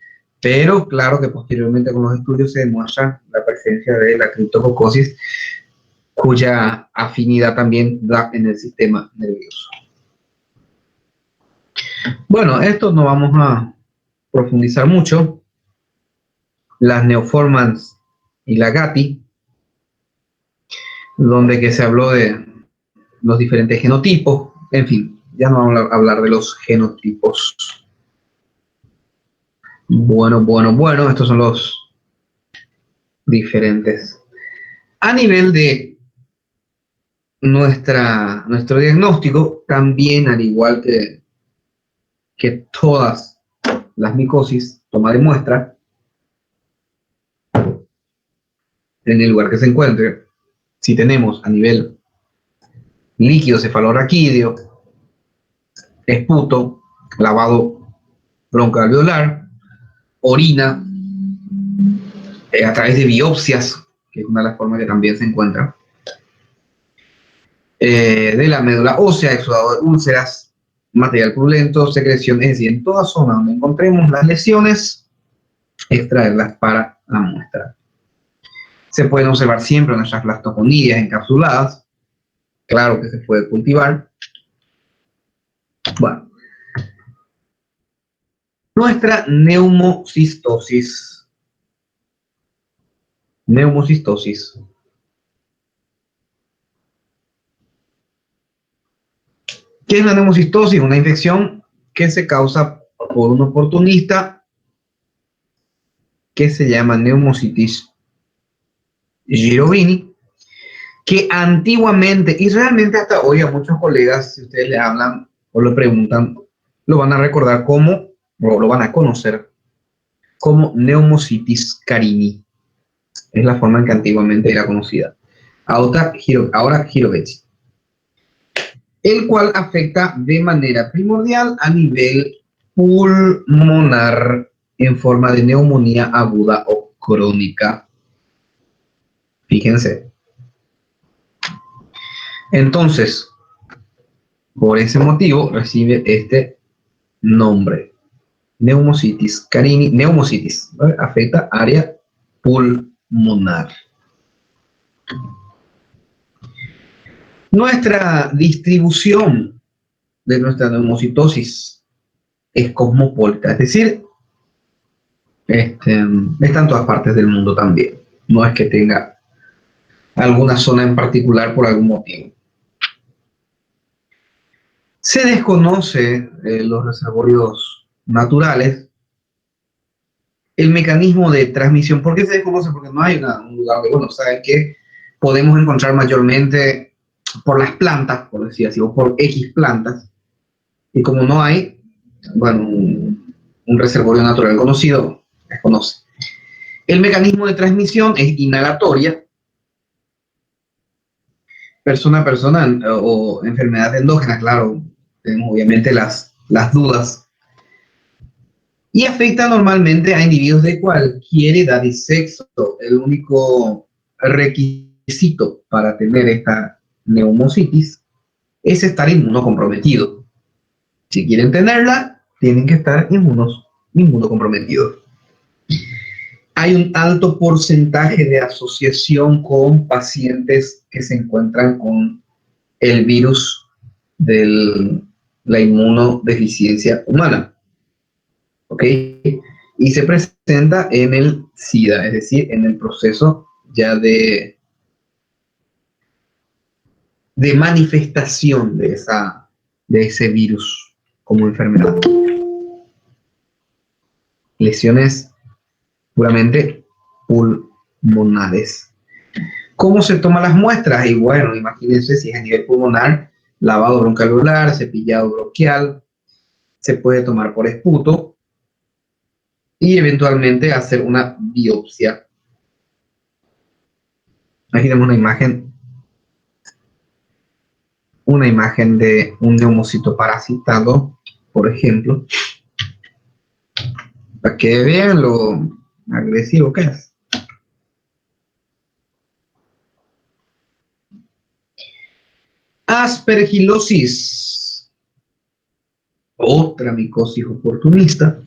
Speaker 1: Pero claro que posteriormente con los estudios se demuestra la presencia de la criptococosis, cuya afinidad también da en el sistema nervioso. Bueno, esto no vamos a profundizar mucho. Las neoformans y la GATI, donde que se habló de los diferentes genotipos. En fin, ya no vamos a hablar de los genotipos. Bueno, estos son los diferentes. A nivel de nuestro diagnóstico, también al igual que todas las micosis, toma de muestra en el lugar que se encuentre. Si tenemos a nivel líquido cefalorraquídeo, esputo, lavado broncoalveolar, orina, a través de biopsias, que es una de las formas que también se encuentra, de la médula ósea, exudado de úlceras, material purulento, secreción, es decir, en toda zona donde encontremos las lesiones, extraerlas para la muestra. Se pueden observar siempre nuestras blastoconidias encapsuladas, claro que se puede cultivar. Bueno, nuestra neumocistosis. Neumocistosis. ¿Qué es la neumocistosis? Una infección que se causa por un oportunista que se llama Pneumocystis jirovini, que antiguamente, y realmente hasta hoy a muchos colegas, si ustedes le hablan o le preguntan, lo van a recordar como, o lo van a conocer como Pneumocystis carini. Es la forma en que antiguamente era conocida. Ahora Girovechi. El cual afecta de manera primordial a nivel pulmonar en forma de neumonía aguda o crónica. Fíjense. Entonces, por ese motivo recibe este nombre. Pneumocystis carini, pneumocystis, ¿vale? Afecta área pulmonar. Nuestra distribución de nuestra neumocitosis es cosmopolita, es decir, está en todas partes del mundo también. No es que tenga alguna zona en particular por algún motivo. Se desconoce los reservorios naturales, el mecanismo de transmisión. ¿Por qué se desconoce? Porque no hay un lugar de, bueno, saben que podemos encontrar mayormente por las plantas, por decir así, o por X plantas, y como no hay, bueno, un reservorio natural conocido, desconoce. El mecanismo de transmisión es inhalatoria, persona a persona, o enfermedades endógenas, claro, tenemos obviamente las dudas, y afecta normalmente a individuos de cualquier edad y sexo. El único requisito para tener esta neumocitis es estar inmunocomprometido. Si quieren tenerla, tienen que estar inmunocomprometidos. Hay un alto porcentaje de asociación con pacientes que se encuentran con el virus de la inmunodeficiencia humana. ¿ok? Y se presenta en el SIDA, es decir, en el proceso ya de manifestación de ese virus como enfermedad. Lesiones puramente pulmonares. ¿Cómo se toman las muestras? Y bueno, imagínense si es a nivel pulmonar, lavado broncoalveolar, cepillado bronquial, se puede tomar por esputo y eventualmente hacer una biopsia. Imaginemos una imagen de un neumocito parasitado, por ejemplo, para que vean lo agresivo que es. Aspergilosis, otra micosis oportunista,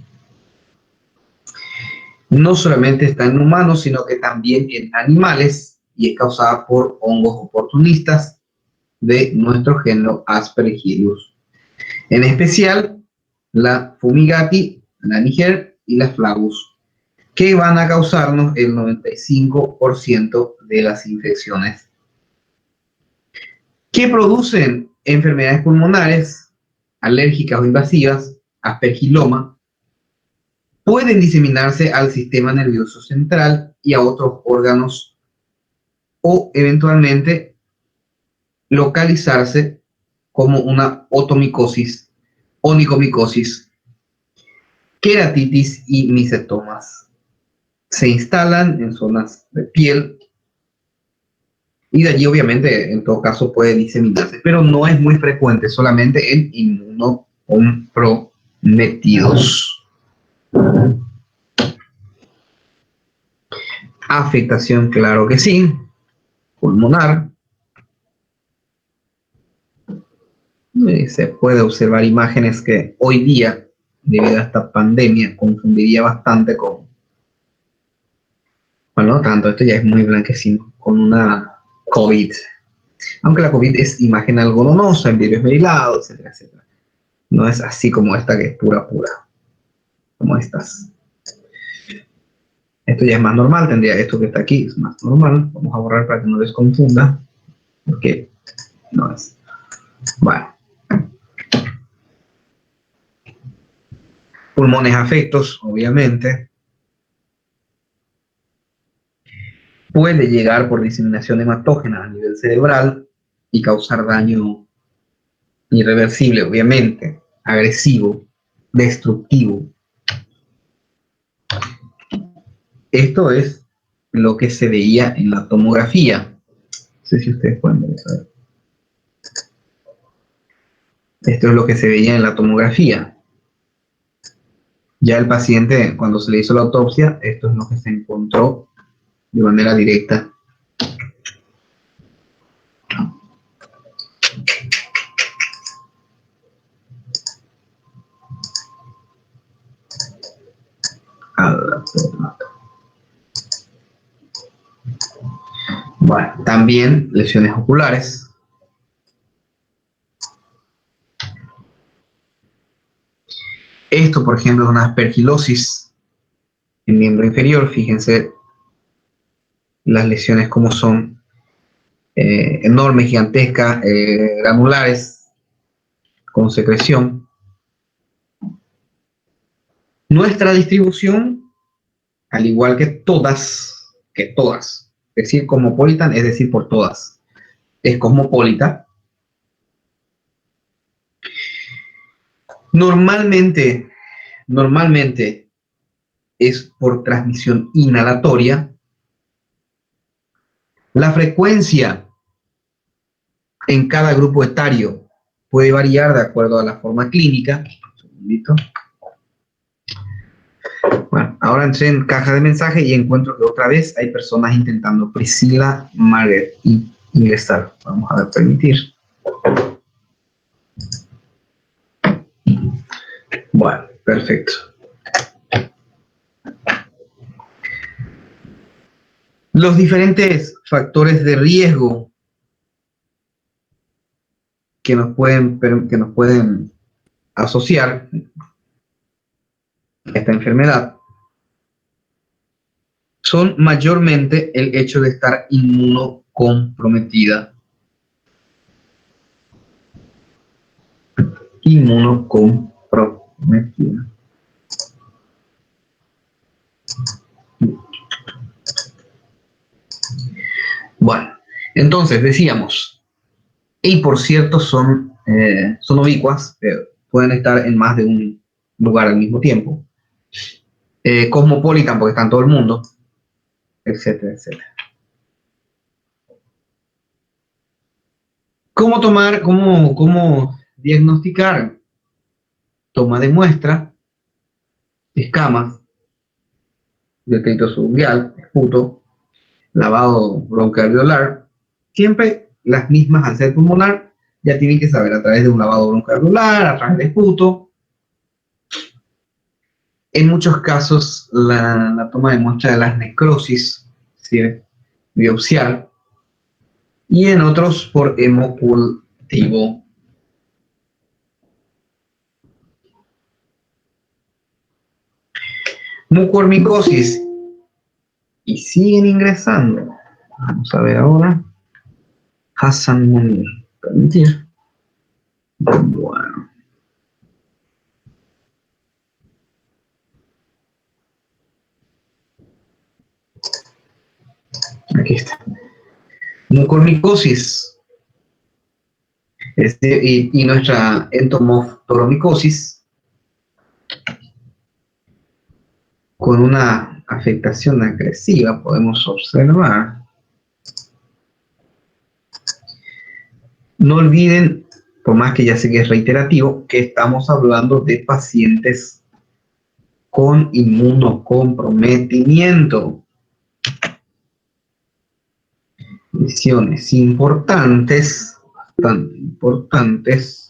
Speaker 1: no solamente está en humanos, sino que también en animales y es causada por hongos oportunistas de nuestro género Aspergillus. En especial, la Fumigati, la Niger y la Flavus, que van a causarnos el 95% de las infecciones. ¿Qué producen enfermedades pulmonares alérgicas o invasivas? Aspergiloma. Pueden diseminarse al sistema nervioso central y a otros órganos o eventualmente localizarse como una otomicosis, onicomicosis, queratitis y micetomas. Se instalan en zonas de piel y de allí obviamente en todo caso puede diseminarse, pero no es muy frecuente, solamente en inmunocomprometidos. Afectación, claro que sí, pulmonar. Se puede observar imágenes que hoy día, debido a esta pandemia, confundiría bastante con, bueno, no tanto, esto ya es muy blanquecino, con una COVID. Aunque la COVID es imagen algodonosa, el virus esmerilado, etcétera, etcétera. No es así como esta que es pura, como estas. Esto ya es más normal, tendría esto que está aquí, es más normal. Vamos a borrar para que no les confunda, porque no es. Bueno. Pulmones afectos, obviamente. Puede llegar por diseminación hematógena a nivel cerebral y causar daño irreversible, obviamente, agresivo, destructivo. Esto es lo que se veía en la tomografía. No sé si ustedes pueden ver eso. Esto es lo que se veía en la tomografía. Ya el paciente, cuando se le hizo la autopsia, esto es lo que se encontró de manera directa. Bueno, también lesiones oculares. Esto, por ejemplo, es una aspergilosis en miembro inferior. Fíjense las lesiones como son enormes, gigantescas, granulares, con secreción. Nuestra distribución, al igual que todas, es decir, cosmopolitan, es decir, por todas, es cosmopolita. Normalmente es por transmisión inhalatoria. La frecuencia en cada grupo etario puede variar de acuerdo a la forma clínica. Un segundito. Bueno, ahora entré en caja de mensaje y encuentro que otra vez hay personas intentando. Priscila Margaret ingresar. Vamos a ver, permitir. Bueno, perfecto. Los diferentes factores de riesgo que nos pueden asociar esta enfermedad son mayormente el hecho de estar inmunocomprometida. Inmunocomprometida. Bueno, entonces decíamos, y por cierto son ubicuas, pueden estar en más de un lugar al mismo tiempo. Cosmopolitan porque está en todo el mundo, etcétera, etcétera. ¿Cómo diagnosticar? Toma de muestra, escamas, detrito subungual, esputo, lavado broncoalveolar, siempre las mismas al ser pulmonar, ya tienen que saber a través de un lavado broncoalveolar, a través de esputo. En muchos casos, la toma de muestra de las necrosis, ¿sí? Biopsiar, y en otros por hemocultivo. Mucormicosis. Y siguen ingresando. Vamos a ver ahora. Hassan Munir. Permitir. Bueno. Aquí está. Mucormicosis. Y nuestra entomoftormicosis con una afectación agresiva podemos observar. No olviden, por más que ya sé que es reiterativo, que estamos hablando de pacientes con inmunocomprometimiento. Lesiones importantes, bastante importantes.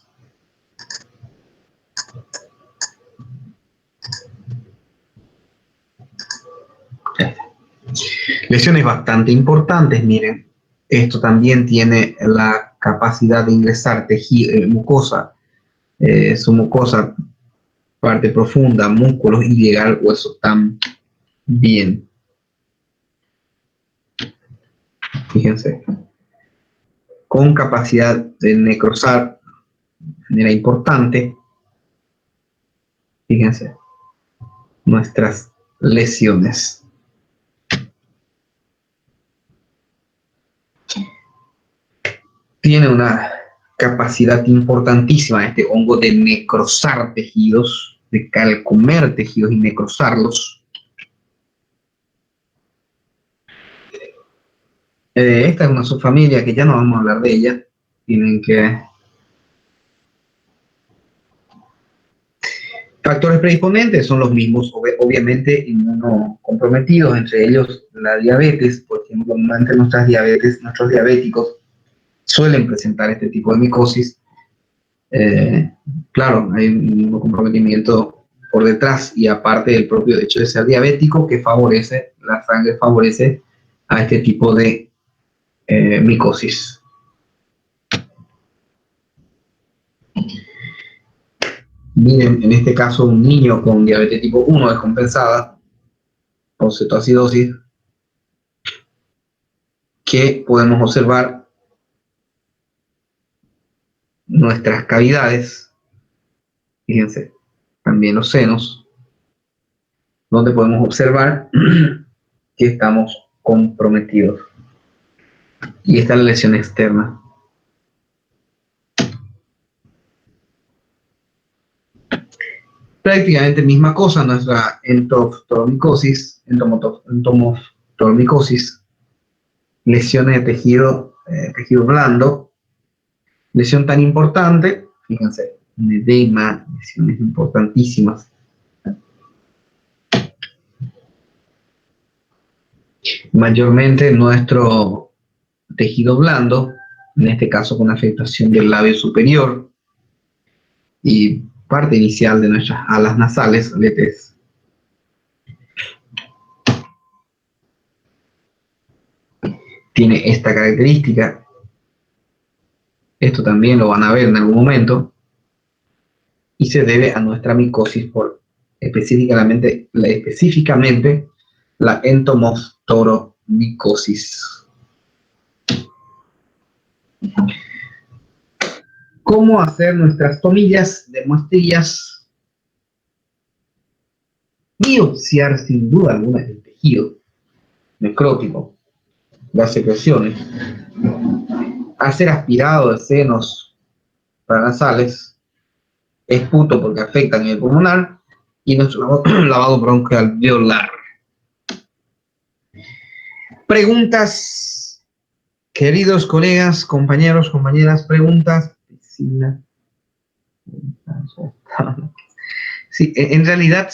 Speaker 1: Lesiones bastante importantes, miren. Esto también tiene la capacidad de ingresar mucosa, su mucosa, parte profunda, músculos y llegar al hueso también. Fíjense. Con capacidad de necrosar de manera importante. Fíjense. Nuestras lesiones. Tiene una capacidad importantísima este hongo de necrosar tejidos, de calcomer tejidos y necrosarlos. Esta es una subfamilia que ya no vamos a hablar de ella. Tienen que... Factores predisponentes son los mismos, obviamente inmunocomprometidos, entre ellos la diabetes. Por ejemplo, entre nuestros diabéticos suelen presentar este tipo de micosis. Claro, hay un comprometimiento por detrás y aparte del propio hecho de ser diabético que favorece, la sangre favorece a este tipo de micosis. Miren, en este caso un niño con diabetes tipo 1 descompensada o cetoacidosis que podemos observar nuestras cavidades, fíjense, también los senos, donde podemos observar que estamos comprometidos. Y esta es la lesión externa. Prácticamente misma cosa, nuestra entomoftormicosis, lesiones de tejido blando, lesión tan importante, fíjense, un edema, lesiones importantísimas. Mayormente nuestro tejido blando, en este caso con afectación del labio superior y parte inicial de nuestras alas nasales, aletes. Tiene esta característica. Esto también lo van a ver en algún momento. Y se debe a nuestra micosis por específicamente la entomoftoromicosis. ¿Cómo hacer nuestras tomillas de muestrillas? Biopsiar sin duda alguna el tejido necrótico, las secreciones, hacer aspirado de senos paranasales, esputo porque afecta a nivel pulmonar, y nuestro lavado broncoalveolar. Preguntas, queridos colegas, compañeros, compañeras, preguntas. Sí, en realidad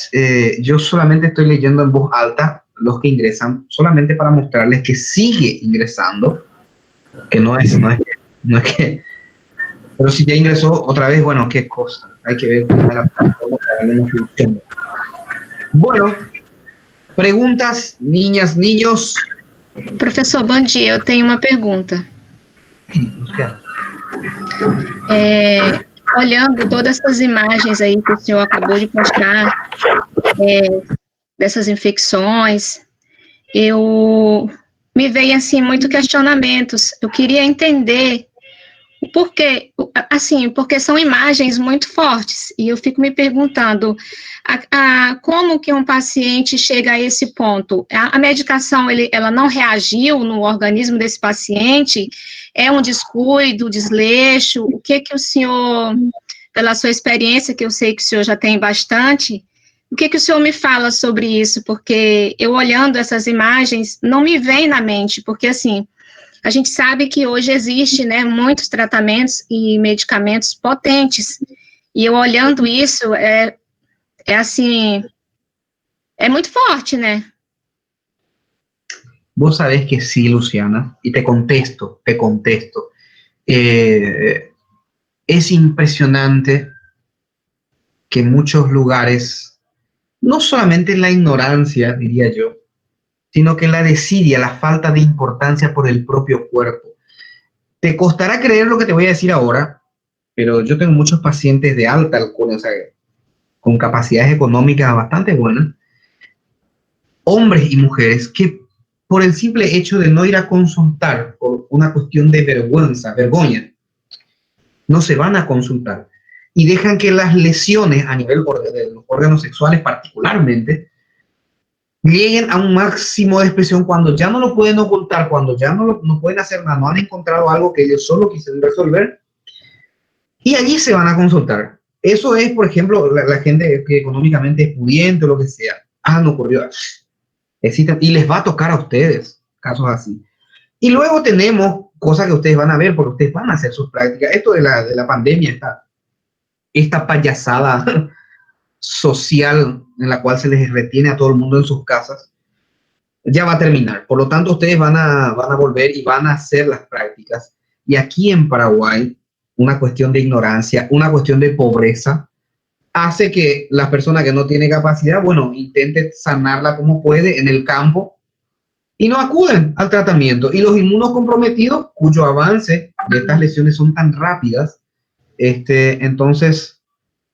Speaker 1: yo solamente estoy leyendo en voz alta los que ingresan, solamente para mostrarles que sigue ingresando, que no es que, pero si ya ingresó otra vez, bueno, qué cosa, hay que ver cómo la plataforma para darle una solución. Bueno, preguntas, niñas, niños.
Speaker 6: Professor, bom dia. Eu tenho uma pergunta. Olhando todas essas imagens aí que o senhor acabou de postar, dessas infecções, me veio assim muito questionamentos. Eu queria entender o porquê, assim, porque são imagens muito fortes, e eu fico me perguntando como que um paciente chega a esse ponto? A medicação, ela não reagiu no organismo desse paciente? É um descuido, desleixo? O que o senhor, pela sua experiência, que eu sei que o senhor já tem bastante, o que o senhor me fala sobre isso? Porque eu olhando essas imagens, não me vem na mente, porque assim, a gente sabe que hoje existe, né, muitos tratamentos e medicamentos potentes, e eu olhando isso, assim, é muito forte, né?
Speaker 1: Vos sabés que sí, Luciana, y te contesto. Es impresionante que en muchos lugares, no solamente la ignorancia, diría yo, sino que la desidia, la falta de importancia por el propio cuerpo. Te costará creer lo que te voy a decir ahora, pero yo tengo muchos pacientes de alta alcurnia, o sea, con capacidades económicas bastante buenas, hombres y mujeres que por el simple hecho de no ir a consultar por una cuestión de vergüenza, no se van a consultar y dejan que las lesiones a nivel de los órganos sexuales particularmente lleguen a un máximo de expresión cuando ya no lo pueden ocultar, cuando ya no pueden hacer nada, no han encontrado algo que ellos solo quisieron resolver, y allí se van a consultar. Eso es, por ejemplo, la gente que económicamente es pudiente o lo que sea. No ocurrió. Existen, y les va a tocar a ustedes casos así. Y luego tenemos cosas que ustedes van a ver, porque ustedes van a hacer sus prácticas. Esto de la pandemia, esta payasada social en la cual se les retiene a todo el mundo en sus casas, ya va a terminar. Por lo tanto, ustedes van a volver y van a hacer las prácticas. Y aquí en Paraguay, una cuestión de ignorancia, una cuestión de pobreza, hace que la persona que no tiene capacidad, bueno, intente sanarla como puede en el campo y no acuden al tratamiento. Y los inmunocomprometidos, cuyo avance de estas lesiones son tan rápidas, entonces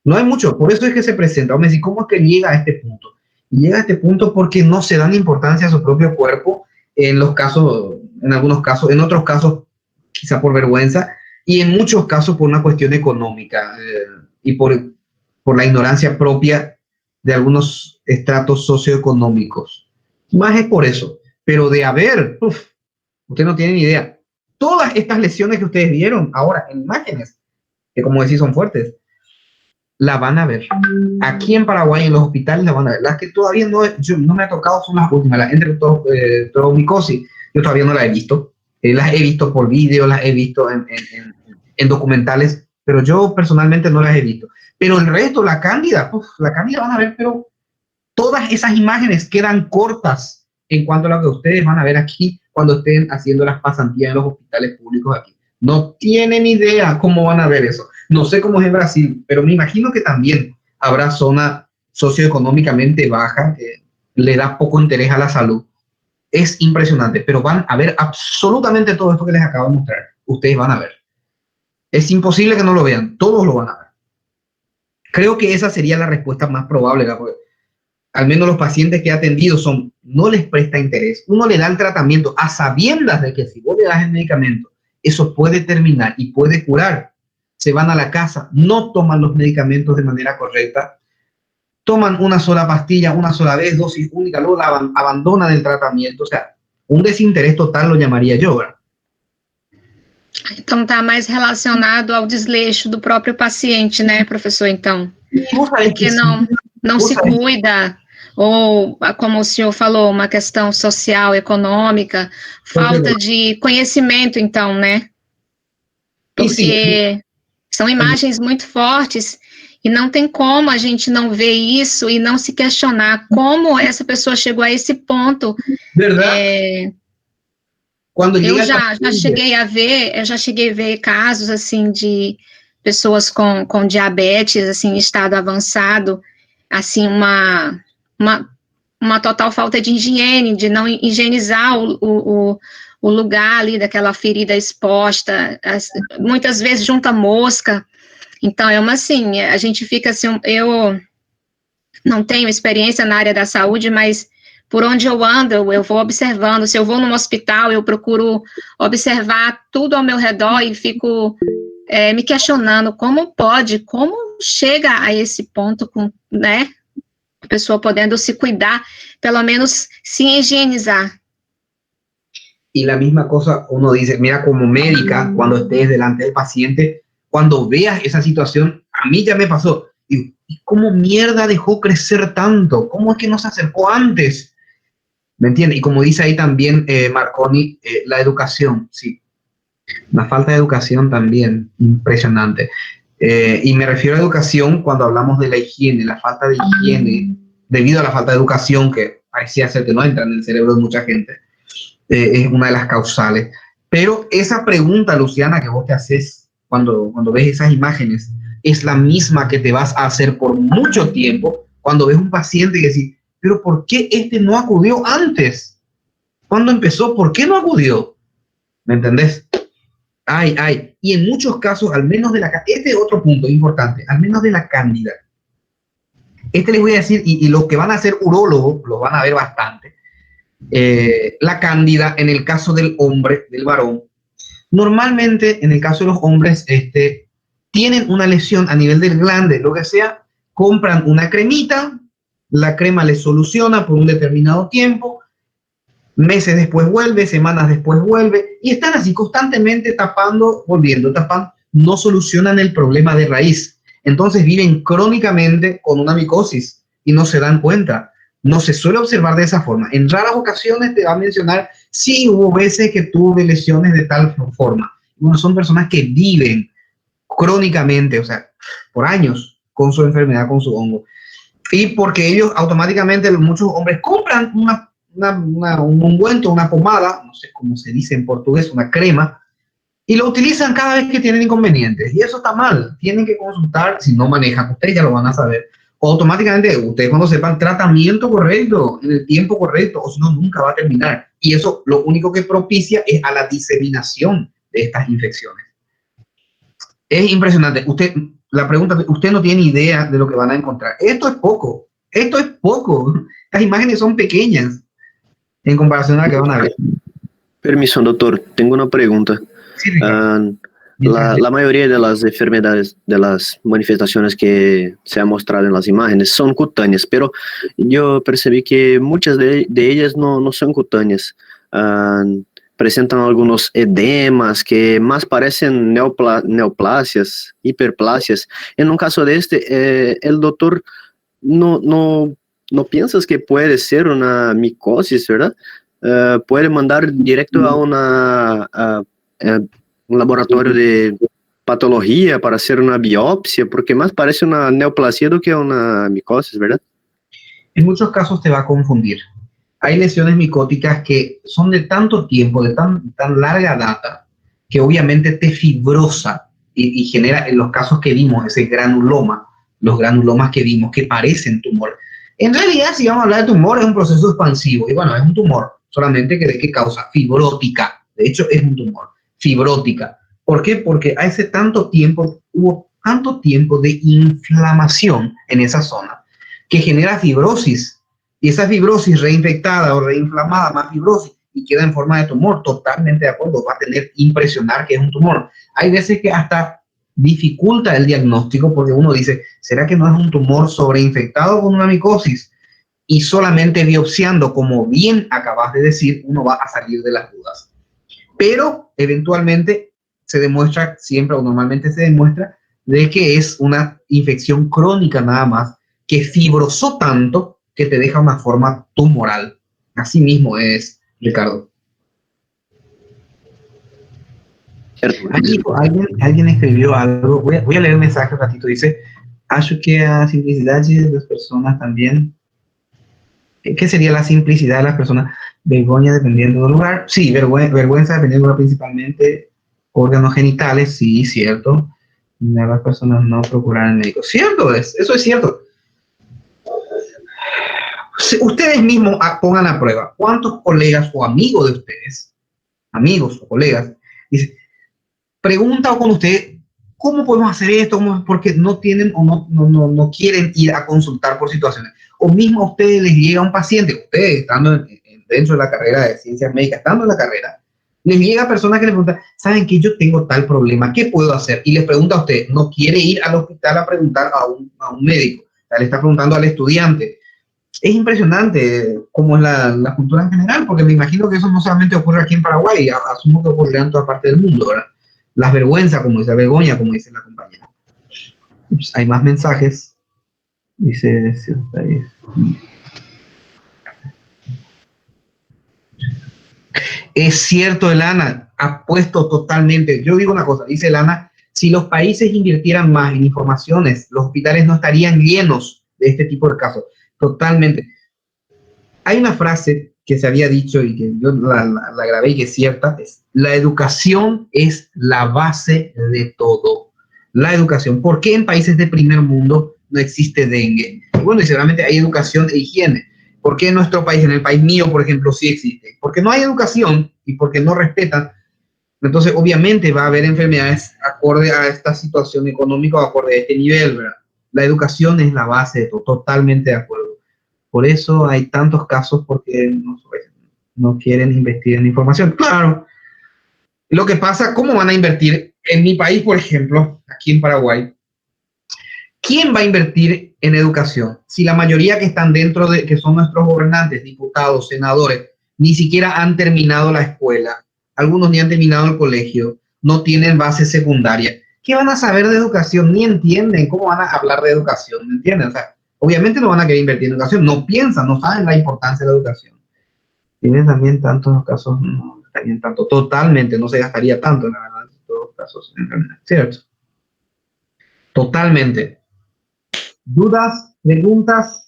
Speaker 1: no hay mucho. Por eso es que se presenta. Vamos a decir, ¿cómo es que llega a este punto? Y llega a este punto porque no se dan importancia a su propio cuerpo en los casos, en algunos casos, en otros casos quizá por vergüenza y en muchos casos por una cuestión económica y por la ignorancia propia de algunos estratos socioeconómicos. Más es por eso. Pero de haber, usted no tiene ni idea. Todas estas lesiones que ustedes vieron ahora en imágenes, que como decís son fuertes, la van a ver. Aquí en Paraguay, en los hospitales, la van a ver. Las que todavía no me ha tocado son las últimas. La enteromicosis, yo todavía no la he visto. Las he visto por vídeo, las he visto en documentales, pero yo personalmente no las he visto. Pero el resto, la cándida van a ver, pero todas esas imágenes quedan cortas en cuanto a lo que ustedes van a ver aquí cuando estén haciendo las pasantías en los hospitales públicos aquí. No tienen idea cómo van a ver eso. No sé cómo es en Brasil, pero me imagino que también habrá zona socioeconómicamente baja que le da poco interés a la salud. Es impresionante, pero van a ver absolutamente todo esto que les acabo de mostrar. Ustedes van a ver. Es imposible que no lo vean. Todos lo van a ver. Creo que esa sería la respuesta más probable, ¿verdad? Porque al menos los pacientes que he atendido no les presta interés. Uno le da el tratamiento a sabiendas de que si vos le das el medicamento, eso puede terminar y puede curar. Se van a la casa, no toman los medicamentos de manera correcta, toman una sola pastilla, una sola vez, dosis única, luego la abandonan el tratamiento. O sea, un desinterés total lo llamaría yo, ¿verdad?
Speaker 6: Então, está mais relacionado ao desleixo do próprio paciente, né, professor, então? Porque não se cuida, ou, como o senhor falou, uma questão social, econômica, falta de conhecimento, então, né? Porque são imagens muito fortes e não tem como a gente não ver isso e não se questionar como essa pessoa chegou a esse ponto.
Speaker 1: Verdade.
Speaker 6: Eu já cheguei a ver casos, assim, de pessoas com diabetes, assim, em estado avançado, assim, uma total falta de higiene, de não higienizar o lugar ali daquela ferida exposta, muitas vezes junta mosca. Então, assim, a gente fica assim, eu não tenho experiência na área da saúde, mas por onde eu ando, eu vou observando. Se eu vou num hospital, eu procuro observar tudo ao meu redor e fico me questionando como chega a esse ponto, né? A pessoa podendo se cuidar, pelo menos se higienizar.
Speaker 1: Y la misma cosa uno dice, mira, como médica, cuando estés delante del paciente, cuando veas esa situación, a mí ya me pasó, digo, ¿y cómo mierda dejó crecer tanto? ¿Cómo es que no se acercó antes? ¿Me entiendes? Y como dice ahí también Marconi, la educación, sí. La falta de educación también, impresionante. Y me refiero a educación cuando hablamos de la higiene, la falta de higiene, debido a la falta de educación que parecía ser que no entra en el cerebro de mucha gente, es una de las causales. Pero esa pregunta, Luciana, que vos te haces cuando ves esas imágenes, es la misma que te vas a hacer por mucho tiempo cuando ves un paciente que dice, pero ¿por qué este no acudió antes? ¿Cuándo empezó? ¿Por qué no acudió? ¿Me entendés? Y en muchos casos, al menos este es otro punto importante, al menos de la cándida. Les voy a decir, y los que van a ser urólogos, los van a ver bastante. La cándida, en el caso del hombre, del varón, normalmente en el caso de los hombres, tienen una lesión a nivel del glande, lo que sea, compran una cremita, la crema les soluciona por un determinado tiempo, meses después vuelve, semanas después vuelve, y están así constantemente tapando, volviendo, tapando, no solucionan el problema de raíz. Entonces viven crónicamente con una micosis y no se dan cuenta. No se suele observar de esa forma. En raras ocasiones te va a mencionar, sí, hubo veces que tuve lesiones de tal forma. Bueno, son personas que viven crónicamente, o sea, por años con su enfermedad, con su hongo. Y porque ellos automáticamente, muchos hombres compran un ungüento, una pomada, no sé cómo se dice en portugués, una crema, y lo utilizan cada vez que tienen inconvenientes. Y eso está mal. Tienen que consultar, si no manejan, ustedes ya lo van a saber. O automáticamente, ustedes cuando sepan tratamiento correcto, en el tiempo correcto, o si no, nunca va a terminar. Y eso lo único que propicia es a la diseminación de estas infecciones. Es impresionante. La pregunta, usted no tiene idea de lo que van a encontrar. Esto es poco. Las imágenes son pequeñas en comparación a la que van a ver.
Speaker 5: Permiso, doctor. Tengo una pregunta.
Speaker 1: Sí,
Speaker 5: la mayoría de las enfermedades, de las manifestaciones que se han mostrado en las imágenes son cutáneas, pero yo percibí que muchas de ellas no son cutáneas. Presentan algunos edemas que más parecen neoplasias, hiperplasias. En un caso de el doctor no piensas que puede ser una micosis, ¿verdad? Puede mandar directo a un laboratorio de patología para hacer una biopsia, porque más parece una neoplasia que una micosis, ¿verdad?
Speaker 1: En muchos casos te va a confundir. Hay lesiones micóticas que son de tanto tiempo, de tan larga data, que obviamente te fibrosa y genera, en los casos que vimos, ese granuloma, los granulomas que vimos, que parecen tumor. En realidad, si vamos a hablar de tumor, es un proceso expansivo. Y bueno, es un tumor, solamente que ¿de qué causa? Fibrótica. De hecho, es un tumor. Fibrótica. ¿Por qué? Porque hace tanto tiempo hubo tanto tiempo de inflamación en esa zona que genera fibrosis. Y esa fibrosis reinfectada o reinflamada, más fibrosis, y queda en forma de tumor. Totalmente de acuerdo, va a tener impresionar que es un tumor. Hay veces que hasta dificulta el diagnóstico porque uno dice, ¿será que no es un tumor sobreinfectado con una micosis? Y solamente biopsiando, como bien acabas de decir, uno va a salir de las dudas. Pero eventualmente se demuestra, siempre o normalmente se demuestra, de que es una infección crónica nada más, que fibrosó tanto que te deja una forma tumoral. Así mismo es, Ricardo.
Speaker 5: Certo.
Speaker 1: Alguien escribió algo, voy a leer el mensaje un ratito, dice, acho que a simplicidade das personas también. ¿Qué sería la simplicidad de las personas? Vergüenza dependiendo del lugar. Sí, vergüenza dependiendo del lugar, principalmente órganos genitales, sí, cierto. Las personas no procurar al médico. Cierto es, eso es cierto. Ustedes mismos pongan a prueba cuántos colegas o amigos de ustedes, amigos o colegas, dicen, pregunta con usted, ¿cómo podemos hacer esto? Porque no tienen o no quieren ir a consultar por situaciones. O mismo a ustedes les llega un paciente, ustedes estando dentro de la carrera de ciencias médicas, estando en la carrera, les llega personas que les preguntan, ¿saben que yo tengo tal problema? ¿Qué puedo hacer? Y les pregunta a usted, no quiere ir al hospital a preguntar a un médico, o sea, le está preguntando al estudiante. Es impresionante cómo es la cultura en general, porque me imagino que eso no solamente ocurre aquí en Paraguay, asumo que ocurre en toda parte del mundo, ¿verdad? Las vergüenzas, como dice, vergüenza, como dice la compañera. Ups, hay más mensajes. Dice, es cierto, Elana, apuesto totalmente. Yo digo una cosa, dice Elana, si los países invirtieran más en informaciones, los hospitales no estarían llenos de este tipo de casos. Totalmente. Hay una frase que se había dicho y que yo la grabé y que es cierta, es, la educación es la base de todo. La educación. ¿Por qué en países de primer mundo no existe dengue? Y bueno, y seguramente hay educación e higiene. ¿Por qué en nuestro país, en el país mío, por ejemplo, sí existe? Porque no hay educación y porque no respetan. Entonces, obviamente va a haber enfermedades acorde a esta situación económica o acorde a este nivel, ¿verdad? La educación es la base de todo, totalmente de acuerdo. Por eso hay tantos casos porque no quieren invertir en información. Claro, lo que pasa, ¿cómo van a invertir? En mi país, por ejemplo, aquí en Paraguay, ¿quién va a invertir en educación? Si la mayoría que están dentro de, que son nuestros gobernantes, diputados, senadores, ni siquiera han terminado la escuela, algunos ni han terminado el colegio, no tienen base secundaria. ¿Qué van a saber de educación? Ni entienden cómo van a hablar de educación, ¿me entienden? O sea, obviamente no van a querer invertir en educación, no piensan, no saben la importancia de la educación. Tienen también tantos casos, no estarían tanto, totalmente, no se gastaría tanto, la verdad, en todos los casos, en realidad, ¿cierto? Totalmente. ¿Dudas? ¿Preguntas?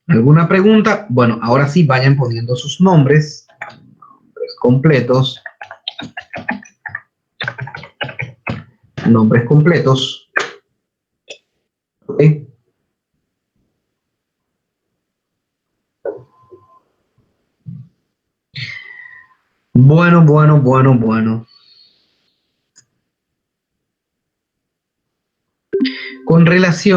Speaker 1: ¿Alguna pregunta? Bueno, ahora sí vayan poniendo sus nombres completos. Nombres completos. ¿Okay? Bueno. Con relación